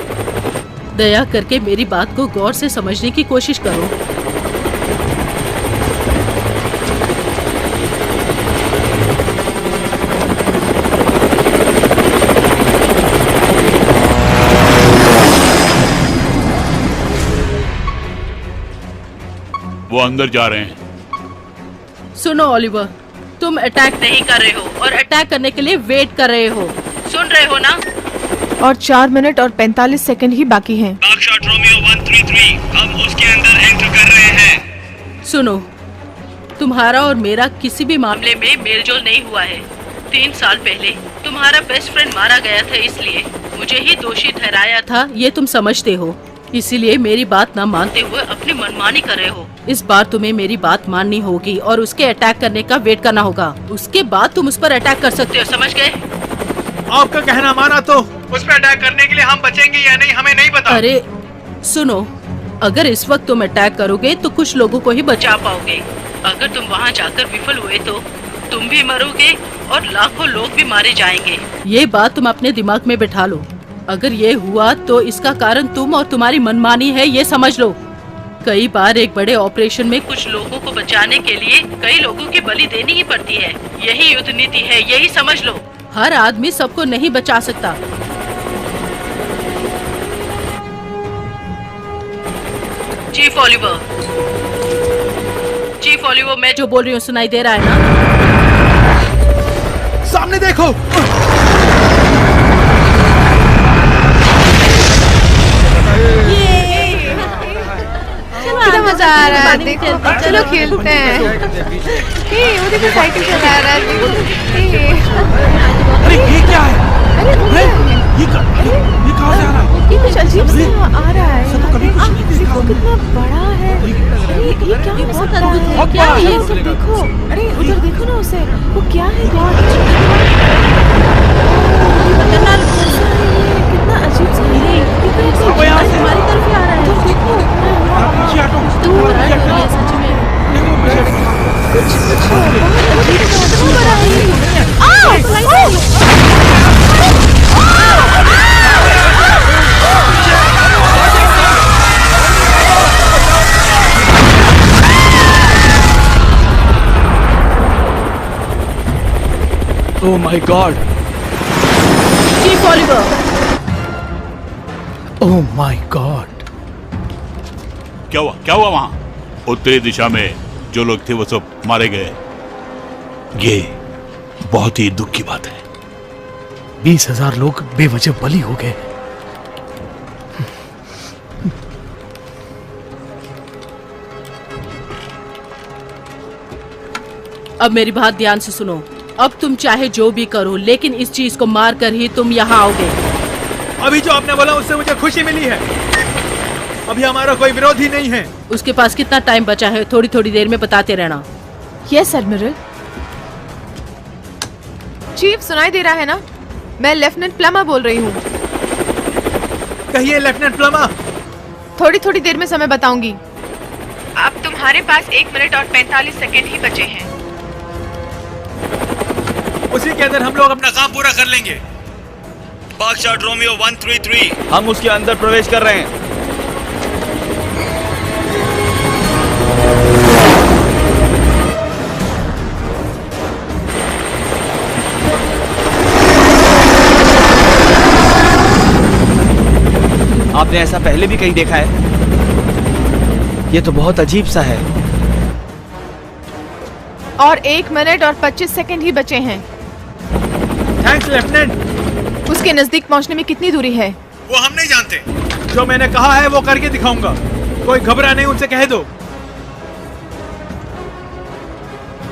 दया करके मेरी बात को गौर से समझने की कोशिश करो। वो अंदर जा रहे हैं। सुनो ओलिवर, तुम अटैक नहीं कर रहे हो और अटैक करने के लिए वेट कर रहे हो। सुन रहे हो ना? और 4 मिनट और 45 सेकंड ही बाकी हैं। बकशॉट रोमियो 133, हम उसके अंदर एंटर कर रहे हैं। सुनो, तुम्हारा और मेरा किसी भी मामले में मेलजोल नहीं हुआ है। 3 साल पहले तुम्हारा बेस्ट फ्रेंड मारा गया था, इसलिए मुझे ही दोषी ठहराया था। ये तुम समझते हो, इसीलिए मेरी बात न मानते हुए अपनी मनमानी कर रहे हो। इस बार तुम्हें मेरी बात माननी होगी और उसके अटैक करने का वेट करना होगा। उसके बाद तुम उस पर अटैक कर सकते हो, समझ गए? आपका कहना माना तो उस पर अटैक करने के लिए हम बचेंगे या नहीं हमें नहीं पता। अरे सुनो, अगर इस वक्त तुम अटैक करोगे तो कुछ लोगों को ही बचा पाओगे। अगर तुम वहाँ जाकर विफल हुए तो तुम भी मरोगे और लाखों लोग भी मारे जाएंगे। ये बात तुम अपने दिमाग में बिठा लो। अगर ये हुआ तो इसका कारण तुम और तुम्हारी मनमानी है, ये समझ लो। कई बार एक बड़े ऑपरेशन में कुछ लोगों को बचाने के लिए कई लोगों की बलि देनी ही पड़ती है। यही युद्ध नीति है, यही समझ लो। हर आदमी सबको नहीं बचा सकता। चीफ ओलिवर, चीफ ओलिवर, मैं जो बोल रही हूँ सुनाई दे रहा है ना? सामने देखो। कितना मजा आ रहा है, देखो चलो खेलते हैं। वो देखो साइकिल चला रहा है। अरे ये क्या है? अरे ये कहाँ से आ रहा है? ये कुछ अजीब सा आ रहा है। देखो कितना बड़ा है। अरे ये क्या हो सकता है? क्या है ये सब? देखो, अरे उधर देखो ना उसे, वो क्या है? कितना अजीब सा है। हमारी तरफ ही आ रहा है। देखो दूर है सच में। कुछ बहुत बड़ा है ये। Oh my God! Chief Oliver. Oh my God! क्या हुआ? क्या हुआ वहाँ? उत्तरी दिशा में जो लोग थे वो सब मारे गए। ये बहुत ही दुख की बात है। 20,000 लोग बेवजह बलि हो गए। अब मेरी बात ध्यान से सुनो। अब तुम चाहे जो भी करो, लेकिन इस चीज को मार कर ही तुम यहाँ आओगे। अभी जो आपने बोला उससे मुझे खुशी मिली है। अभी हमारा कोई विरोधी नहीं है। उसके पास कितना टाइम बचा है? थोड़ी थोड़ी देर में बताते रहना। Yes admiral. चीफ सुनाई दे रहा है ना? मैं लेफ्टिनेंट प्लमा बोल रही हूँ। कहिए लेफ्टिनेंट प्लमा। थोड़ी थोड़ी देर में समय बताऊंगी। अब तुम्हारे पास 1 मिनट और 45 सेकेंड ही बचे हैं। उसी के अंदर हम लोग अपना काम पूरा कर लेंगे। बागशाट रोमियो 133, हम उसके अंदर प्रवेश कर रहे हैं। आपने ऐसा पहले भी कहीं देखा है? ये तो बहुत अजीब सा है। और 1 मिनट और 25 सेकेंड ही बचे हैं। Thanks lieutenant. उसके नजदीक पहुंचने में कितनी दूरी है? वो हम नहीं जानते। जो मैंने कहा है वो करके दिखाऊंगा। कोई घबरा नहीं, उनसे कह दो।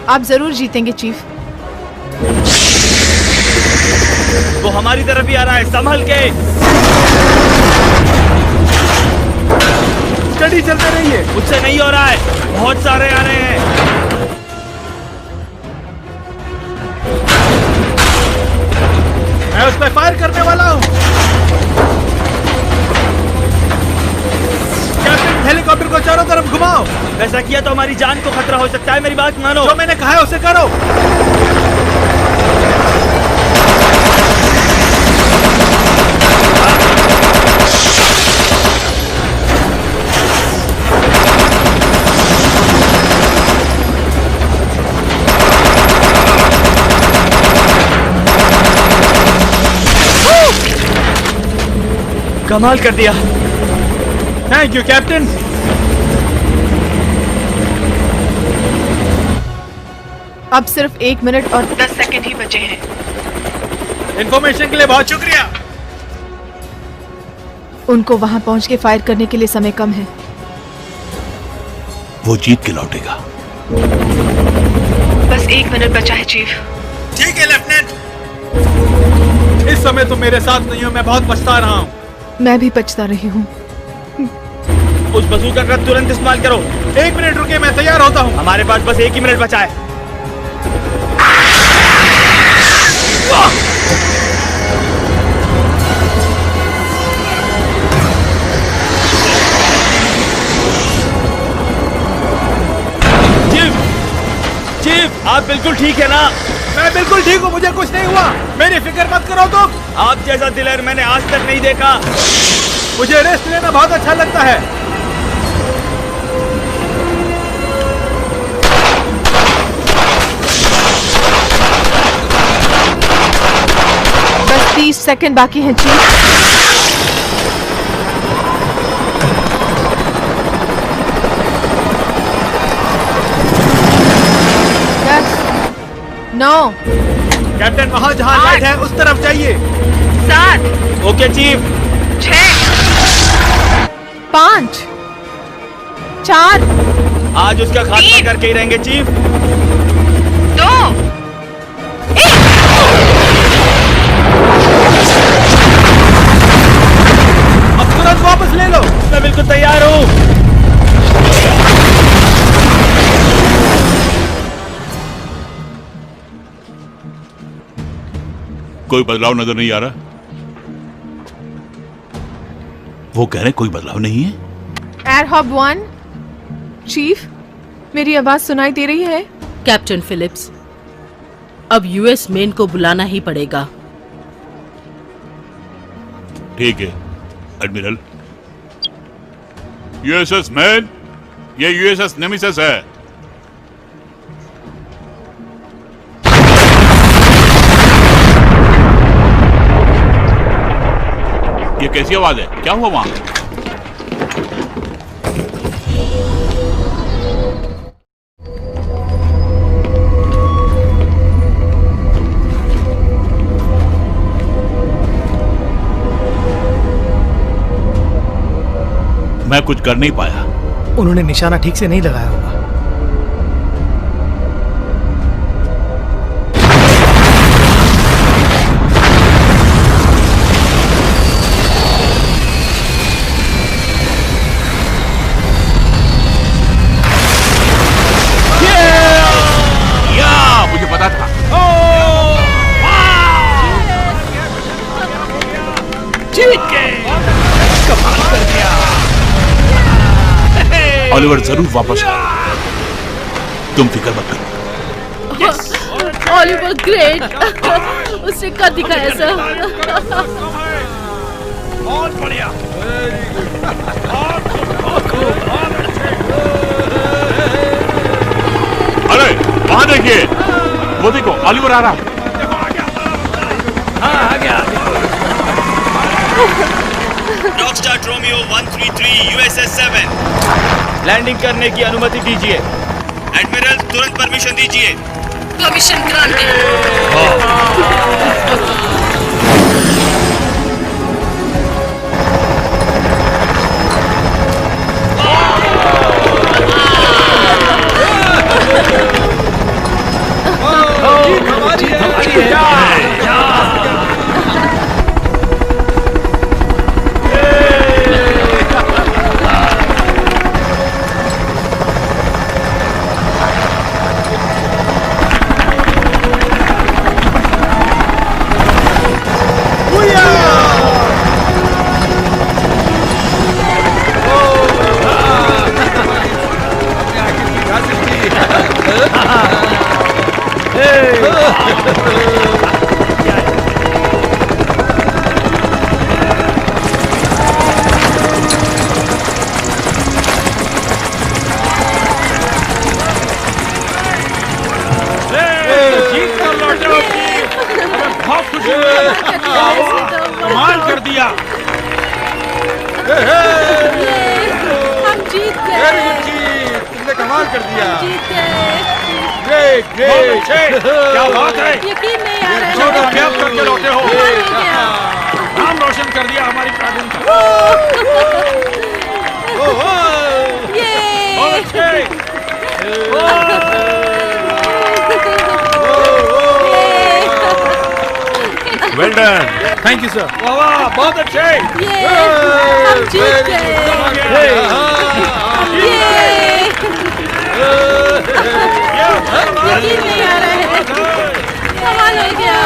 आप जरूर जीतेंगे चीफ। वो हमारी तरफ ही आ रहा है, संभल के। स्टडी चलते रहिए। मुझसे नहीं हो रहा है, बहुत सारे आ रहे हैं। मैं उस पर फायर करने वाला हूँ। कैप्टन, हेलीकॉप्टर को चारों तरफ घुमाओ। ऐसा किया तो हमारी जान को खतरा हो सकता है। मेरी बात मानो। जो मैंने कहा है उसे करो। कमाल कर दिया। Thank you captain. अब सिर्फ 1 मिनट और 10 सेकेंड ही बचे हैं। इंफॉर्मेशन के लिए बहुत शुक्रिया। उनको वहां पहुंच के फायर करने के लिए समय कम है। वो जीत के लौटेगा। बस 1 मिनट बचा है चीफ। ठीक है लेफ्टिनेंट। इस समय तुम मेरे साथ नहीं हो, मैं बहुत पछता रहा हूँ। मैं भी पछता रही हूँ। उस बंदूक का तुरंत इस्तेमाल करो। 1 मिनट रुकिए, मैं तैयार होता हूँ। हमारे पास बस 1 ही मिनट बचा है। चीफ, आप बिल्कुल ठीक है ना? मैं बिल्कुल ठीक हूँ, मुझे कुछ नहीं हुआ। मेरी फिक्र मत करो तुम। आप जैसा दिलेर मैंने आज तक नहीं देखा। मुझे रेस्ट लेना बहुत अच्छा लगता है। बस 30 सेकंड बाकी हैं चीफ। 9 कैप्टन, वहाँ जहाँ लाइट है उस तरफ जाइए। 7 ओके चीफ। 6 5 4 आज उसका खात्मा करके ही रहेंगे चीफ। 2 अब तुरंत वापस ले लो। मैं बिल्कुल तैयार हूँ। कोई बदलाव नजर नहीं आ रहा। वो कह रहे कोई बदलाव नहीं है। एयरहॉब 1 चीफ, मेरी आवाज सुनाई दे रही है? कैप्टन फिलिप्स, अब यूएस मेन को बुलाना ही पड़ेगा। ठीक है एडमिरल। यूएसएस मैन, ये यूएसएस नेमेसिस है। ये कैसी आवाज है? क्या हुआ वहां? मैं कुछ कर नहीं पाया। उन्होंने निशाना ठीक से नहीं लगाया होगा। मुझे पता था। कमाल कर दिया। ऑलिवर जरूर वापस आएगा, तुम फिक्र मत करो। Oliver great. उसने कर दिखाया सर। बहुत बढ़िया। अरे वहां देखिए, वो देखो ऑलिवर आ रहा है। हाँ, आ गया। रॉकस्टार रोमियो 133 यूएसएस 7 लैंडिंग करने की अनुमति दीजिए। एडमिरल, तुरंत परमिशन दीजिए। Permission granted. कमाल कर दिया। हम जीत गए। वेरी गुड चीफ, तुमने कमाल कर दिया। जीत गए। ग्रेट ग्रेट, क्या बात है। यकीन नहीं आ रहा है। छोड़ो, क्या करके लौटे हो। कमाल हो गया। नाम रोशन कर दिया हमारी प्लाटून का। ये बहुत अच्छे। Well done. Thank you sir. वाह वाह, बहुत अच्छे। हम जीत गए। यकीन नहीं आ रहा है, कमाल हो गया।